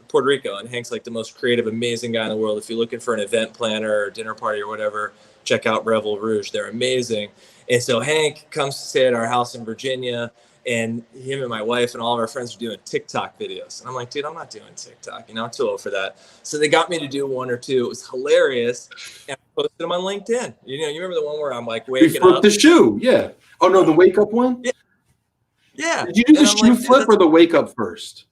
Puerto Rico. And Hank's like the most creative, amazing guy in the world. If you're looking for an event planner or dinner party or whatever, check out Revel Rouge. They're amazing. And so Hank comes to stay at our house in Virginia, and him and my wife and all of our friends are doing TikTok videos. And I'm like, dude, I'm not doing TikTok. I'm too old for that. So they got me to do one or two. It was hilarious. And I posted them on LinkedIn. You remember the one where I'm like waking up? The shoe. Yeah. Oh, no, the wake up one? Yeah. Yeah. Did you do the shoe flip or the wake up first?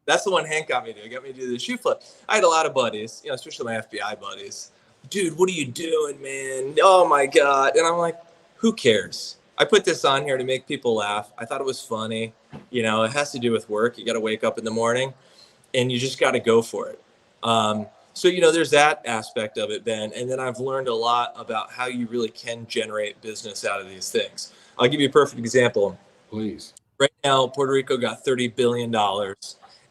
That's the one Hank got me to do. He got me to do the shoe flip. I had a lot of buddies, especially my FBI buddies. Dude, what are you doing, man? Oh, my God. And I'm like, who cares? I put this on here to make people laugh. I thought it was funny. It has to do with work. You got to wake up in the morning and you just got to go for it. So, there's that aspect of it, Ben. And then I've learned a lot about how you really can generate business out of these things. I'll give you a perfect example. Please. Right now, Puerto Rico got $30 billion,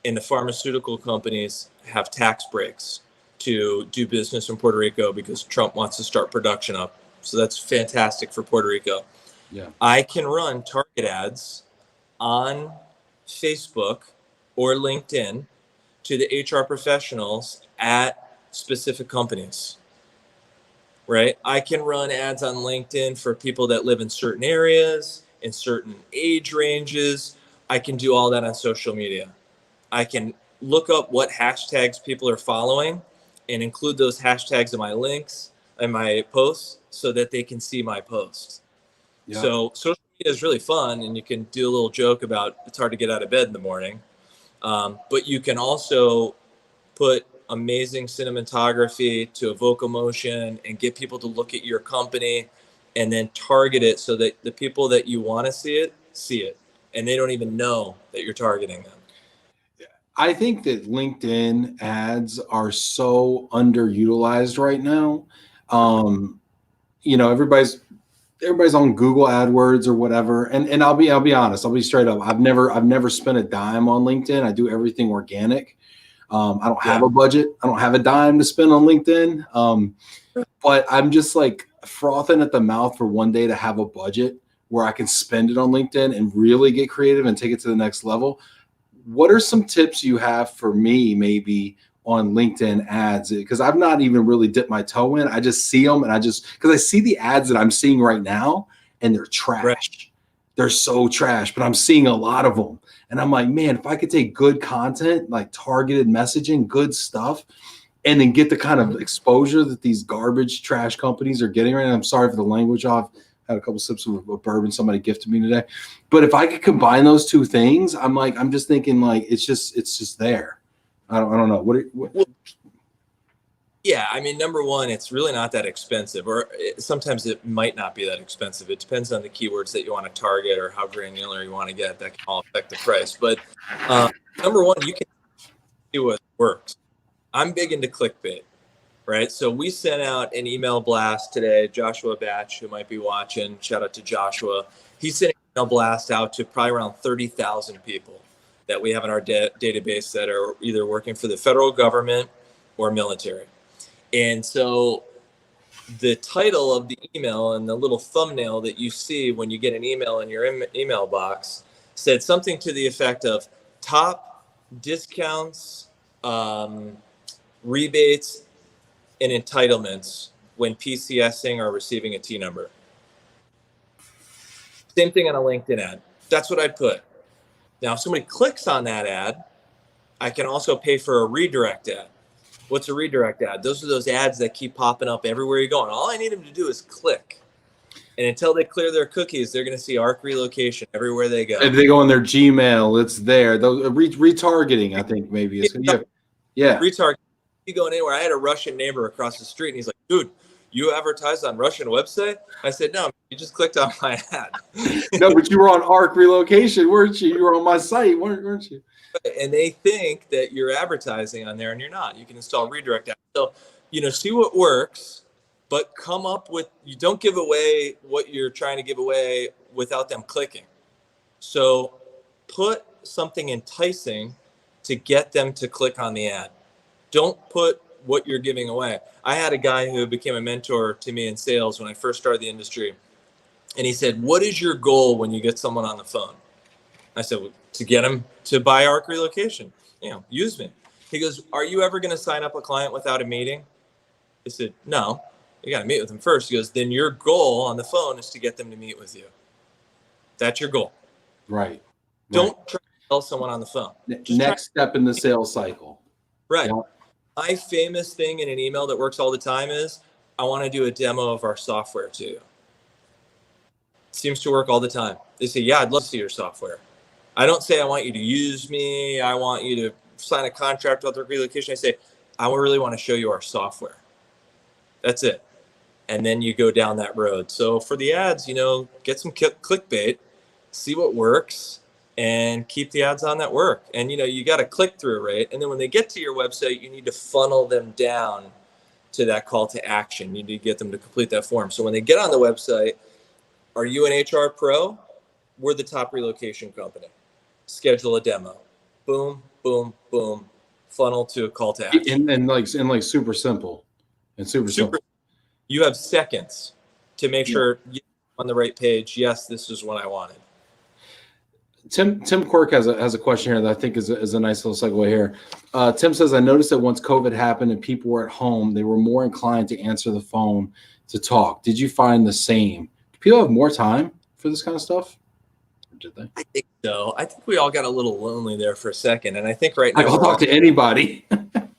and the pharmaceutical companies have tax breaks to do business in Puerto Rico because Trump wants to start production up. So that's fantastic for Puerto Rico. Yeah. I can run target ads on Facebook or LinkedIn to the HR professionals at specific companies, right? I can run ads on LinkedIn for people that live in certain areas, in certain age ranges. I can do all that on social media. I can look up what hashtags people are following and include those hashtags in my links and my posts so that they can see my posts. Yeah. So social media is really fun, and you can do a little joke about it's hard to get out of bed in the morning. But you can also put amazing cinematography to evoke emotion and get people to look at your company, and then target it so that the people that you want to see it, and they don't even know that you're targeting them. I think that LinkedIn ads are so underutilized right now. Everybody's on Google AdWords or whatever. And I'll be honest, I'll be straight up. I've never spent a dime on LinkedIn. I do everything organic. I don't have a budget. I don't have a dime to spend on LinkedIn. But I'm just like frothing at the mouth for one day to have a budget where I can spend it on LinkedIn and really get creative and take it to the next level. What are some tips you have for me maybe on LinkedIn ads? Because I've not even really dipped my toe in. I just see them, and because I see the ads that I'm seeing right now, and they're trash. Right. They're so trash, but I'm seeing a lot of them. And I'm like, man, if I could take good content, like targeted messaging, good stuff, and then get the kind of exposure that these garbage trash companies are getting right now. I'm sorry for the language. I've had a couple sips of bourbon somebody gifted me today. But if I could combine those two things, I'm just thinking like, it's just there. I don't know. What? Yeah, I mean, number one, it's really not that expensive, or sometimes it might not be that expensive. It depends on the keywords that you want to target or how granular you want to get. That can all affect the price. But number one, you can do what works. I'm big into clickbait, right? So we sent out an email blast today. Joshua Batch, who might be watching, shout out to Joshua. He sent an email blast out to probably around 30,000 people that we have in our database that are either working for the federal government or military. And so the title of the email and the little thumbnail that you see when you get an email in your email box said something to the effect of top discounts, rebates, and entitlements when PCSing or receiving a T number. Same thing on a LinkedIn ad. That's what I'd put. Now, if somebody clicks on that ad, I can also pay for a redirect ad. What's a redirect ad? Those are those ads that keep popping up everywhere you go. And all I need them to do is click. And until they clear their cookies, they're going to see ARC Relocation everywhere they go. If they go on their Gmail, it's there. Retargeting, I think maybe. Yeah. Retargeting. You going anywhere? I had a Russian neighbor across the street, and he's like, dude, you advertised on Russian website? I said, no, you just clicked on my ad. No, but you were on ARC Relocation, weren't you? You were on my site, weren't you? And they think that you're advertising on there, and you're not. You can install redirect ads. So, see what works, but come up with, you don't give away what you're trying to give away without them clicking. So put something enticing to get them to click on the ad. Don't put what you're giving away. I had a guy who became a mentor to me in sales when I first started the industry. And he said, what is your goal when you get someone on the phone? I said, well, to get them to buy ARC Relocation, use me. He goes, are you ever going to sign up a client without a meeting? I said, no, you got to meet with them first. He goes, then your goal on the phone is to get them to meet with you. That's your goal. Right. Don't try to tell someone on the phone. Next step in the sales cycle. Right. Yeah. My famous thing in an email that works all the time is, I want to do a demo of our software to you. It seems to work all the time. They say, yeah, I'd love to see your software. I don't say I want you to use me. I want you to sign a contract with ARC Relocation. I say, I really want to show you our software. That's it. And then you go down that road. So for the ads, get some clickbait, see what works, and keep the ads on that work. And, you got a click-through rate. And then when they get to your website, you need to funnel them down to that call to action. You need to get them to complete that form. So when they get on the website, are you an HR pro? We're the top relocation company. Schedule a demo. Boom, boom, boom. Funnel to a call to action. And like super simple. And super simple. You have seconds to make sure you're on the right page. Yes, this is what I wanted. Tim Quirk has a question here that I think is a nice little segue here. Tim says, I noticed that once COVID happened and people were at home, they were more inclined to answer the phone to talk. Did you find the same? Do people have more time for this kind of stuff? Or did they? I think so. I think we all got a little lonely there for a second. And I think right now, I'll talk to anybody.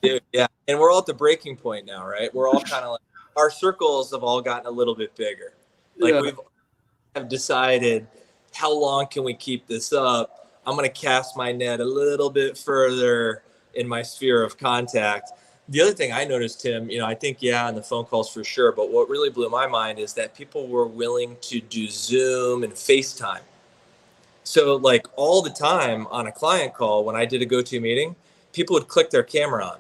Dude, yeah. And we're all at the breaking point now, right? We're all kind of like, our circles have all gotten a little bit bigger. Like we've decided, how long can we keep this up? I'm going to cast my net a little bit further in my sphere of contact. The other thing I noticed, Tim, I think, on the phone calls for sure. But what really blew my mind is that people were willing to do Zoom and FaceTime. So like all the time on a client call, when I did a GoToMeeting, people would click their camera on.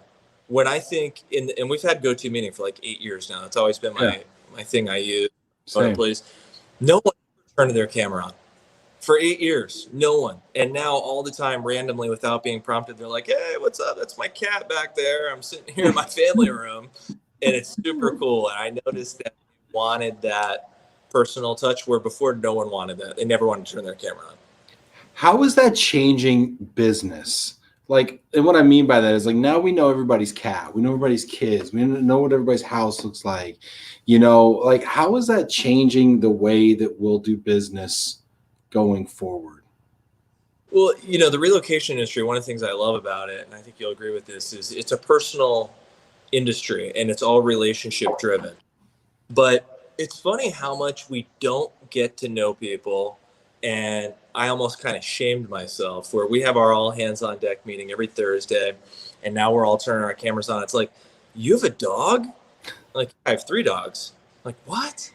When I think and we've had GoToMeeting for like 8 years now. It's always been my thing I use. Place. No one turned their camera on. For 8 years, no one. And now all the time, randomly, without being prompted, they're like, hey, what's up? That's my cat back there. I'm sitting here in my family room. And it's super cool. And I noticed that they wanted that personal touch where before no one wanted that. They never wanted to turn their camera on. How is that changing business? Like, and what I mean by that is like, now we know everybody's cat. We know everybody's kids. We know what everybody's house looks like. Like, how is that changing the way that we'll do business going forward? Well, the relocation industry, one of the things I love about it, and I think you'll agree with this, is it's a personal industry and it's all relationship driven. But it's funny how much we don't get to know people. And I almost kind of shamed myself where we have our all hands on deck meeting every Thursday. And now we're all turning our cameras on. It's like, you have a dog? Like, I have 3 dogs. Like, what?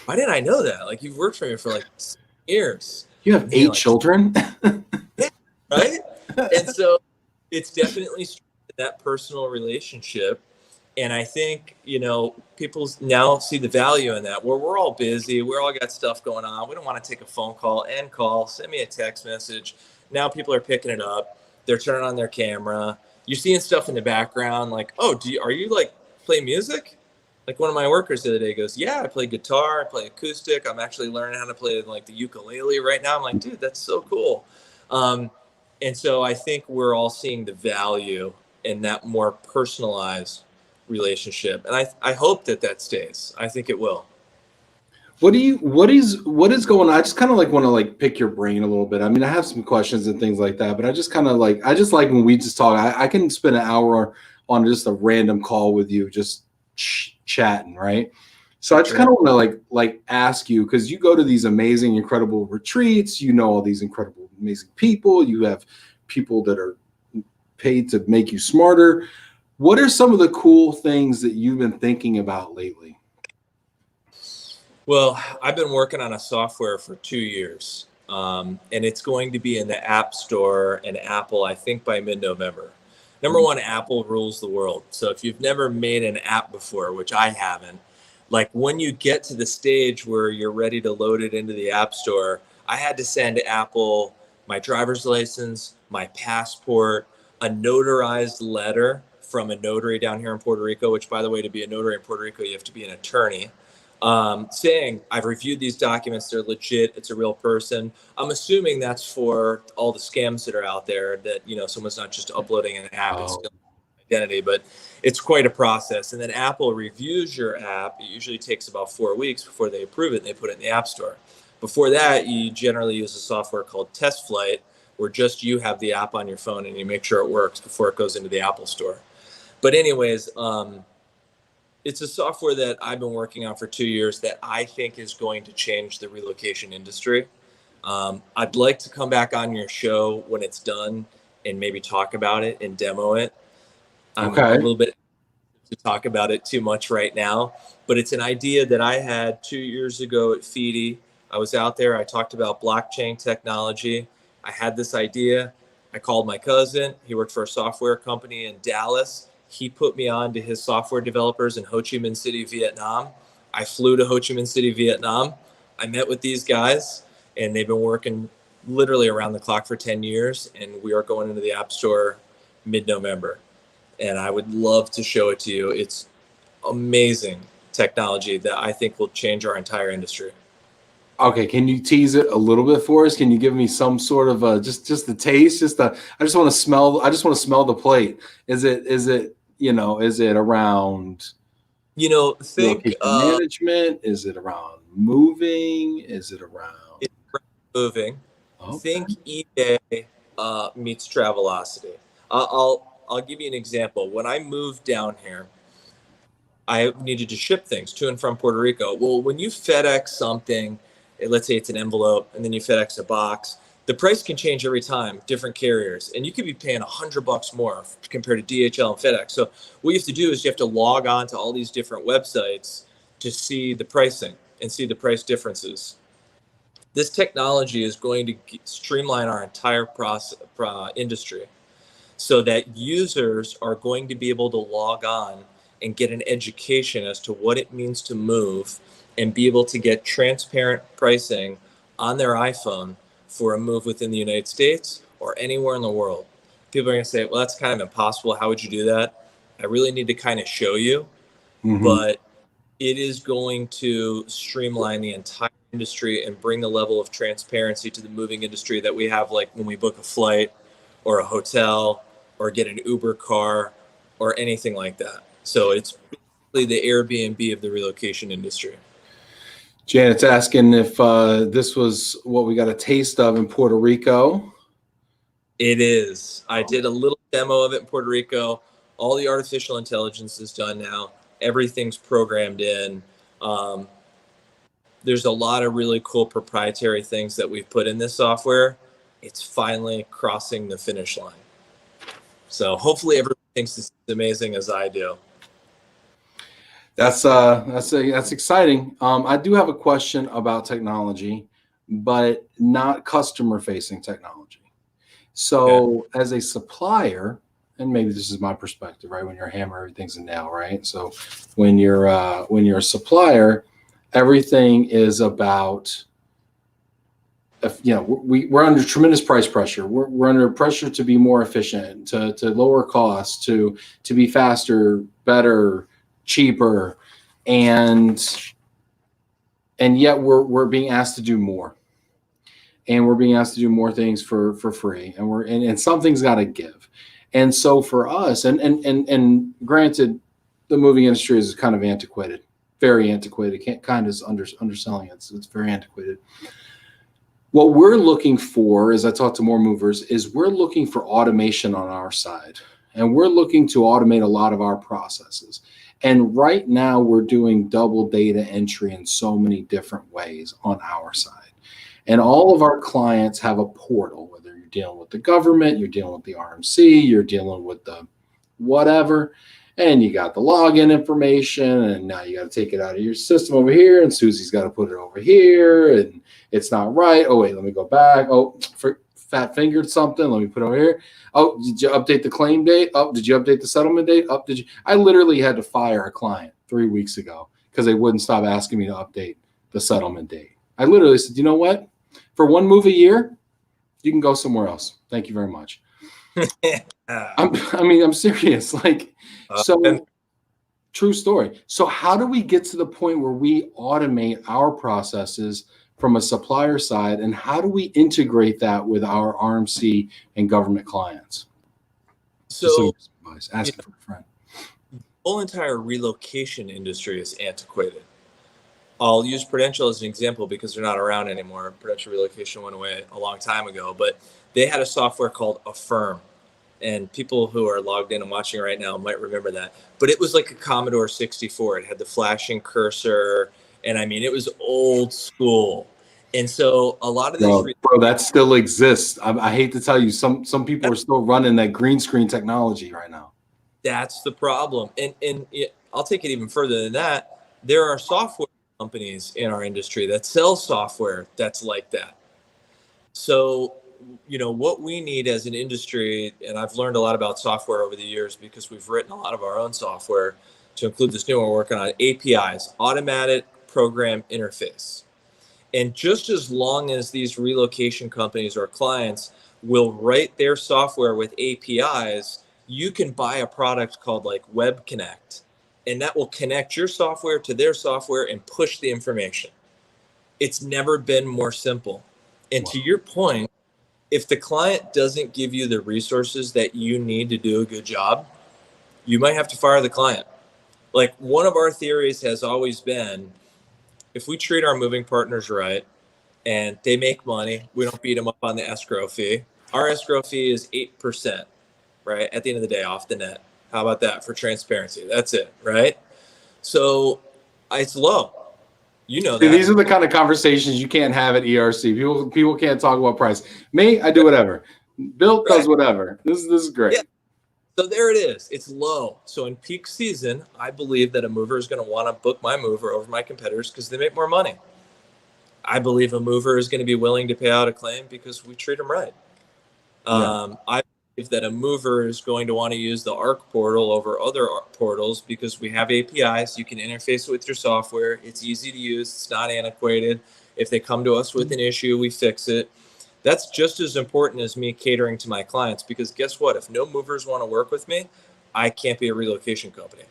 Why didn't I know that? Like, you've worked for me for like years. You have 8 children? Right? And so it's definitely that personal relationship. And I think, people now see the value in that, where we're all busy. We're all got stuff going on. We don't want to take a phone call, end call, send me a text message. Now people are picking it up. They're turning on their camera. You're seeing stuff in the background like, oh, are you like play music? Like one of my workers the other day goes, yeah, I play guitar, I play acoustic. I'm actually learning how to play like the ukulele right now. I'm like, dude, that's so cool. And so I think we're all seeing the value in that more personalized relationship. And I hope that stays. I think it will. What is going on? I just kind of like want to like pick your brain a little bit. I mean, I have some questions and things like that, but I just kind of like, I just like when we just talk. I can spend an hour on just a random call with you, just chatting, right? So I just kind of want to like ask you, because you go to these amazing, incredible retreats, you know, all these incredible, amazing people. You have people that are paid to make you smarter. What are some of the cool things that you've been thinking about lately? Well, I've been working on a software for 2 years, and it's going to be in the App Store and Apple, I think, by mid-November. Number one, Apple rules the world. So if you've never made an app before, which I haven't, like when you get to the stage where you're ready to load it into the App Store, I had to send Apple my driver's license, my passport, a notarized letter from a notary down here in Puerto Rico, which, by the way, to be a notary in Puerto Rico, you have to be an attorney. Saying I've reviewed these documents, they're legit, it's a real person. I'm assuming that's for all the scams that are out there, that, you know, someone's not just uploading an app and stealing identity, but it's quite a process. And then Apple reviews your app. It usually takes about 4 weeks before they approve it and they put it in the App Store. Before that, you generally use a software called Test Flight, where just you have the app on your phone and you make sure it works before it goes into the Apple Store. But anyways, it's a software that I've been working on for 2 years that I think is going to change the relocation industry. I'd like to come back on your show when it's done and maybe talk about it and demo it. I'm a little bit to talk about it too much right now, but it's an idea that I had 2 years ago at FEDI. I was out there. I talked about blockchain technology. I had this idea. I called my cousin. He worked for a software company in Dallas. He put me on to his software developers in Ho Chi Minh City, Vietnam. I flew to Ho Chi Minh City, Vietnam. I met with these guys, and they've been working literally around the clock for 10 years, and we are going into the App Store mid-November. And I would love to show it to you. It's amazing technology that I think will change our entire industry. Okay, can you tease it a little bit for us? Can you give me some sort of just the taste? I just want to smell. I just want to smell the plate. Is it is it around think management? Is it around moving? Is it around moving? Okay. Think eBay meets Travelocity. I'll give you an example. When I moved down here, I needed to ship things to and from Puerto Rico. Well, when you FedEx something, let's say it's an envelope, and then you FedEx a box, the price can change every time, different carriers. And you could be paying $100 more compared to DHL and FedEx. So what you have to do is you have to log on to all these different websites to see the pricing and see the price differences. This technology is going to streamline our entire industry so that users are going to be able to log on and get an education as to what it means to move and be able to get transparent pricing on their iPhone for a move within the United States or anywhere in the world. People are going to say, well, that's kind of impossible. How would you do that? I really need to kind of show you, but it is going to streamline the entire industry and bring the level of transparency to the moving industry that we have, like when we book a flight or a hotel or get an Uber car or anything like that. So it's basically the Airbnb of the relocation industry. Janet's asking if this was what we got a taste of in Puerto Rico. It is. I did a little demo of it in Puerto Rico. All the artificial intelligence is done now. Everything's programmed in. There's a lot of really cool proprietary things that we've put in this software. It's finally crossing the finish line. So hopefully everyone thinks this is amazing as I do. That's exciting. I do have a question about technology, but not customer-facing technology. So as a supplier, and maybe this is my perspective, right? When you're a hammer, everything's a nail, right? So when you're a supplier, everything is about we're under tremendous price pressure. We're under pressure to be more efficient, to lower costs, to be faster, better, cheaper, and yet we're being asked to do more, and we're being asked to do more things for free, and something's got to give. And so for us, and granted, the moving industry is kind of antiquated, very antiquated. Kind of underselling it. It's very antiquated. What we're looking for, as I talk to more movers, is we're looking for automation on our side, and we're looking to automate a lot of our processes. And right now we're doing double data entry in so many different ways on our side. And all of our clients have a portal, whether you're dealing with the government, you're dealing with the RMC, you're dealing with the whatever, and you got the login information, and now you got to take it out of your system over here, and Susie's got to put it over here, and it's not right. Oh, wait, let me go back. Oh, fat fingered something. Let me put it over here. Oh, did you update the claim date? Oh, did you update the settlement date? Oh, did you? I literally had to fire a client 3 weeks ago because they wouldn't stop asking me to update the settlement date. I literally said, you know what? For one move a year, you can go somewhere else. Thank you very much. I'm serious. So true story. So how do we get to the point where we automate our processes from a supplier side, and how do we integrate that with our RMC and government clients? So asking for a friend. The whole entire relocation industry is antiquated. I'll use Prudential as an example because they're not around anymore. Prudential Relocation went away a long time ago, but they had a software called Affirm. And people who are logged in and watching right now might remember that. But it was like a Commodore 64. It had the flashing cursor. And I mean, it was old school. And so a lot of these... Bro, that still exists. I hate to tell you, some people are still running that green screen technology right now. That's the problem. And I'll take it even further than that. There are software companies in our industry that sell software that's like that. So, what we need as an industry, and I've learned a lot about software over the years because we've written a lot of our own software to include this new one we're working on, APIs, automatic program interface. And just as long as these relocation companies or clients will write their software with APIs, you can buy a product called like Web Connect, and that will connect your software to their software and push the information. It's never been more simple. And to your point, if the client doesn't give you the resources that you need to do a good job, you might have to fire the client. Like, one of our theories has always been, if we treat our moving partners right and they make money, we don't beat them up on the escrow fee. Our escrow fee is 8%, right? At the end of the day, off the net. How about that for transparency? That's it, right? So it's low. You know that. These are the kind of conversations you can't have at ERC. People can't talk about price. Me, I do whatever. Bill does whatever. This is great. Yeah. So there it is. It's low. So in peak season, I believe that a mover is going to want to book my mover over my competitors because they make more money. I believe a mover is going to be willing to pay out a claim because we treat them right. I believe that a mover is going to want to use the ARC portal over other portals because we have APIs. You can interface with your software. It's easy to use. It's not antiquated. If they come to us with an issue, we fix it. That's just as important as me catering to my clients, because guess what? If no movers want to work with me, I can't be a relocation company.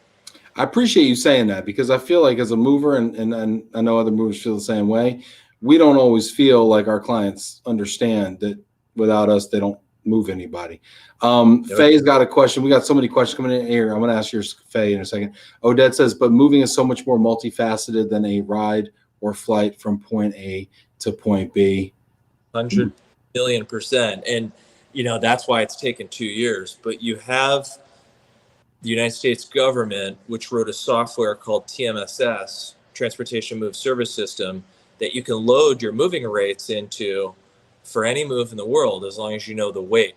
I appreciate you saying that, because I feel like as a mover, and I know other movers feel the same way, we don't always feel like our clients understand that without us, they don't move anybody. Faye's got a question. We got so many questions coming in here. I'm going to ask yours, Faye, in a second. Odette says, but moving is so much more multifaceted than a ride or flight from point A to point B. 100 million %. And, that's why it's taken 2 years. But you have the United States government, which wrote a software called TMSS, Transportation Move Service System, that you can load your moving rates into for any move in the world, as long as you know the weight.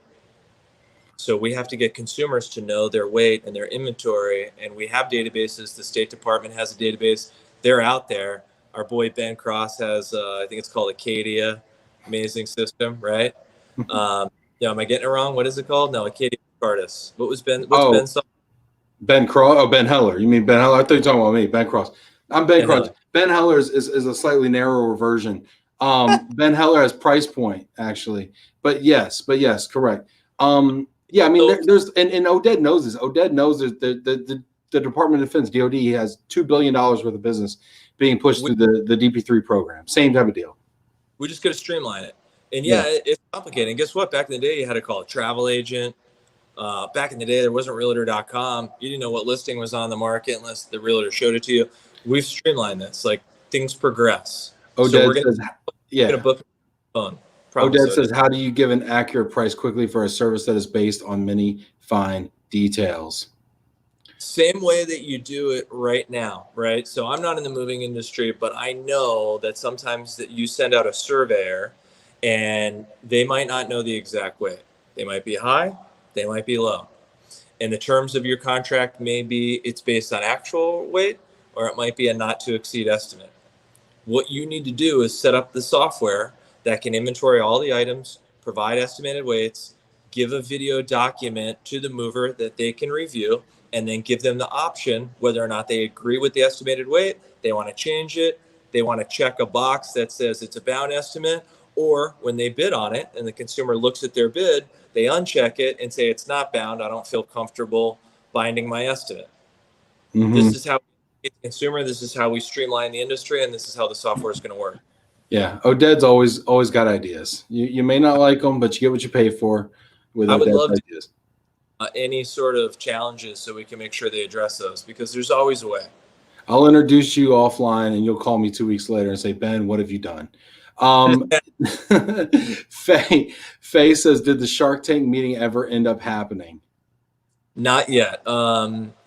So we have to get consumers to know their weight and their inventory. And we have databases. The State Department has a database. They're out there. Our boy Ben Cross has, I think it's called Acadia. Amazing system, right? Am I getting it wrong? What is it called? No, Acadia Cardis. What's Ben's? Ben Cross. Oh, Ben Heller. You mean Ben Heller? I thought you were talking about me, Ben Cross. I'm Ben Cross. Ben Heller is a slightly narrower version Ben Heller has price point actually, but yes, correct. Yeah, I mean, there's and Oded knows this. Oded knows that the Department of Defense, DoD, has $2 billion worth of business being pushed through the DP3 program. Same type of deal. We just got to streamline it. And it's complicated. And guess what? Back in the day, you had to call a travel agent. Back in the day, there wasn't realtor.com. You didn't know what listing was on the market unless the realtor showed it to you. We've streamlined this. Like, things progress. Oded says, gonna book phone. Oded says, how do you give an accurate price quickly for a service that is based on many fine details? Same way that you do it right now, right? So I'm not in the moving industry, but I know that sometimes that you send out a surveyor and they might not know the exact weight. They might be high, they might be low. And the terms of your contract may be it's based on actual weight, or it might be a not to exceed estimate. What you need to do is set up the software that can inventory all the items, provide estimated weights, give a video document to the mover that they can review, and then give them the option whether or not they agree with the estimated weight, they want to change it, they want to check a box that says it's a bound estimate, or when they bid on it and the consumer looks at their bid, they uncheck it and say it's not bound, I don't feel comfortable binding my estimate. Mm-hmm. This is how we get the consumer, this is how we streamline the industry, and this is how the software is going to work. Yeah, Oded's always got ideas. You may not like them, but you get what you pay for with I would Oded's love ideas. Any sort of challenges so we can make sure they address those, because there's always a way. I'll introduce you offline and you'll call me 2 weeks later and say, Ben, what have you done? Faye says, did the Shark Tank meeting ever end up happening? Not yet.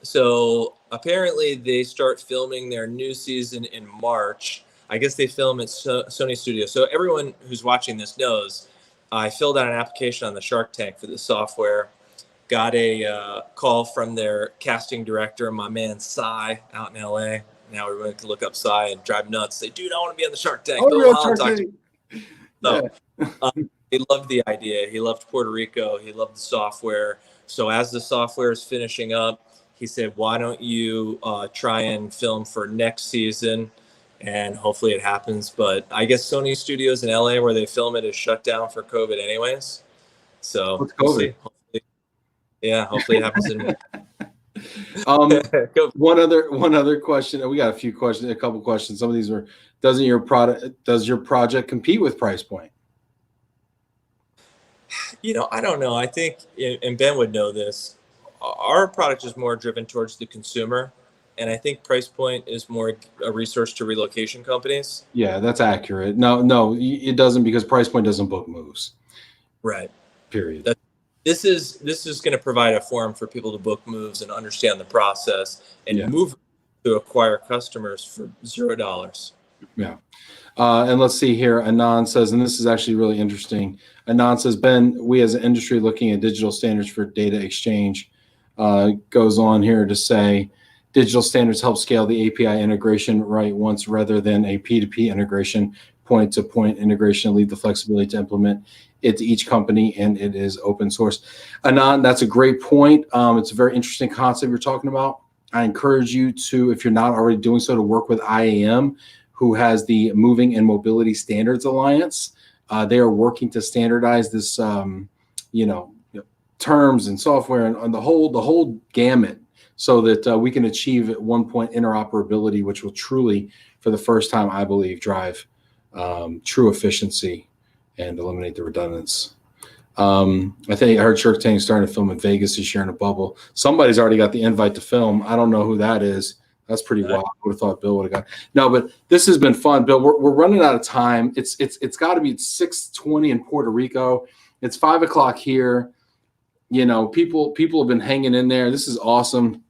So apparently they start filming their new season in March. I guess they film at Sony Studio. So everyone who's watching this knows I filled out an application on the Shark Tank for the software. Got a call from their casting director, my man Cy, out in LA. Now we're going to look up Cy and drive nuts. Say, dude, I want to be on the Shark Tank. He loved the idea. He loved Puerto Rico. He loved the software. So as the software is finishing up, he said, why don't you try and film for next season? And hopefully it happens. But I guess Sony Studios in LA where they film it is shut down for COVID anyways. So we'll see. Yeah, hopefully it happens in one other question. We got a couple questions. Some of these were, does your project compete with price point? I don't know. I think, and Ben would know this, our product is more driven towards the consumer. And I think price point is more a resource to relocation companies. Yeah, that's accurate. No, it doesn't, because price point doesn't book moves. Right. Period. This is going to provide a forum for people to book moves and understand the process and move to acquire customers for $0. Yeah. And let's see here. Anand says, and this is actually really interesting. Anand says, Ben, we as an industry looking at digital standards for data exchange, goes on here to say, digital standards help scale the API integration right once rather than a P2P integration, point-to-point integration, leave the flexibility to implement it to each company, and it is open source. Anand, that's a great point. It's a very interesting concept you're talking about. I encourage you to, if you're not already doing so, to work with IAM, who has the Moving and Mobility Standards Alliance. They are working to standardize this, terms and software and the whole gamut, so that we can achieve at one point interoperability, which will truly, for the first time, I believe, drive true efficiency and eliminate the redundance. I think I heard Shark Tank starting to film in Vegas this year in a bubble. Somebody's already got the invite to film. I don't know who that is. That's pretty wild. I would have thought Bill would have got. No, but this has been fun, Bill. We're running out of time. It's got to be 6:20 in Puerto Rico. It's 5 o'clock here. People have been hanging in there. This is awesome.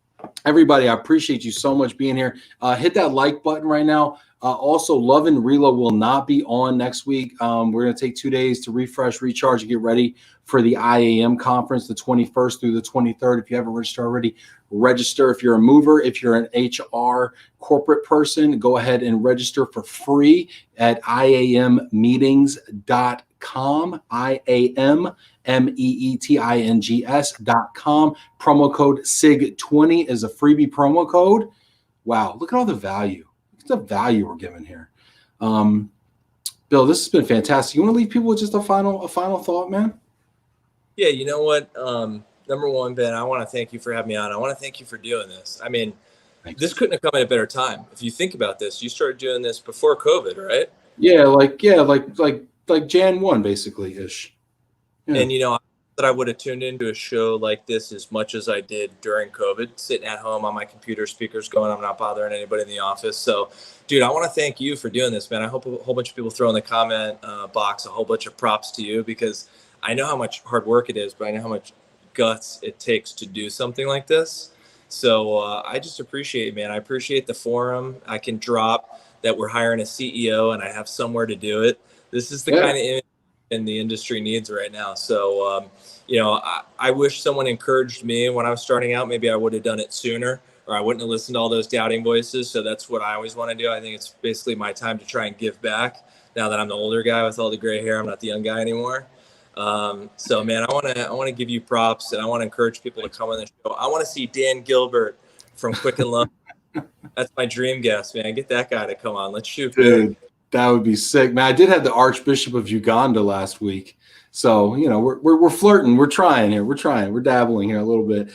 Everybody, I appreciate you so much being here. Hit that like button right now. Also, Love and Reload will not be on next week. We're going to take 2 days to refresh, recharge, and get ready for the IAM conference, the 21st through the 23rd. If you haven't registered already, register. If you're a mover, if you're an HR corporate person, go ahead and register for free at iammeetings.com, iammeetings.com. Promo code SIG20 is a freebie promo code. Wow, look at all the value. The value we're giving here. Bill, this has been fantastic. You want to leave people with just a final thought, man? Yeah, you know what? Number one, Ben, I want to thank you for having me on. I want to thank you for doing this. I mean, this couldn't have come at a better time. If you think about this, you started doing this before COVID, right? Yeah, like Jan 1 basically ish. Yeah. And that I would have tuned into a show like this as much as I did during COVID, sitting at home on my computer, speakers going, I'm not bothering anybody in the office. So, dude, I want to thank you for doing this, man. I hope a whole bunch of people throw in the comment box a whole bunch of props to you, because I know how much hard work it is, but I know how much guts it takes to do something like this. So I just appreciate it, man. I appreciate the forum. I can drop that we're hiring a CEO and I have somewhere to do it. This is the kind of image in the industry needs right now. So, I wish someone encouraged me when I was starting out. Maybe I would have done it sooner, or I wouldn't have listened to all those doubting voices. So that's what I always want to do. I think it's basically my time to try and give back now that I'm the older guy with all the gray hair. I'm not the young guy anymore. So man, I want to give you props, and I want to encourage people to come on the show. I want to see Dan Gilbert from Quicken Loans. That's my dream guest, man. Get that guy to come on. Let's shoot. Dude, that would be sick, man. I did have the Archbishop of Uganda last week. So, we're flirting. We're trying here. We're dabbling here a little bit.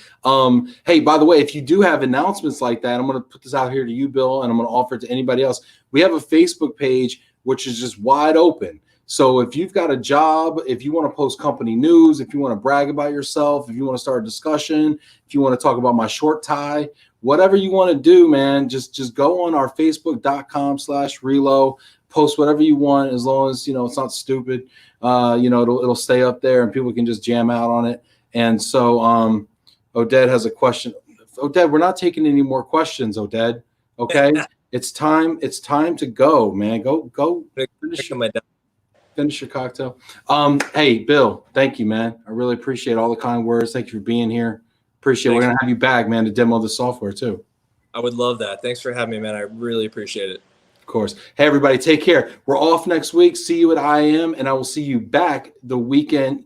Hey, by the way, if you do have announcements like that, I'm going to put this out here to you, Bill, and I'm going to offer it to anybody else. We have a Facebook page, which is just wide open. So if you've got a job, if you want to post company news, if you want to brag about yourself, if you want to start a discussion, if you want to talk about my short tie, whatever you want to do, man, just go on our facebook.com/relo, post whatever you want, as long as, it's not stupid. It'll stay up there and people can just jam out on it. And so Oded has a question. Oded, we're not taking any more questions, Oded. Okay. It's time to go, man. Go finish your cocktail. Hey, Bill, thank you, man. I really appreciate all the kind words. Thank you for being here. Appreciate it. We're going to have you back, man, to demo the software too. I would love that. Thanks for having me, man. I really appreciate it. Of course. Hey, everybody, take care. We're off next week. See you at IAM, and I will see you back the week after.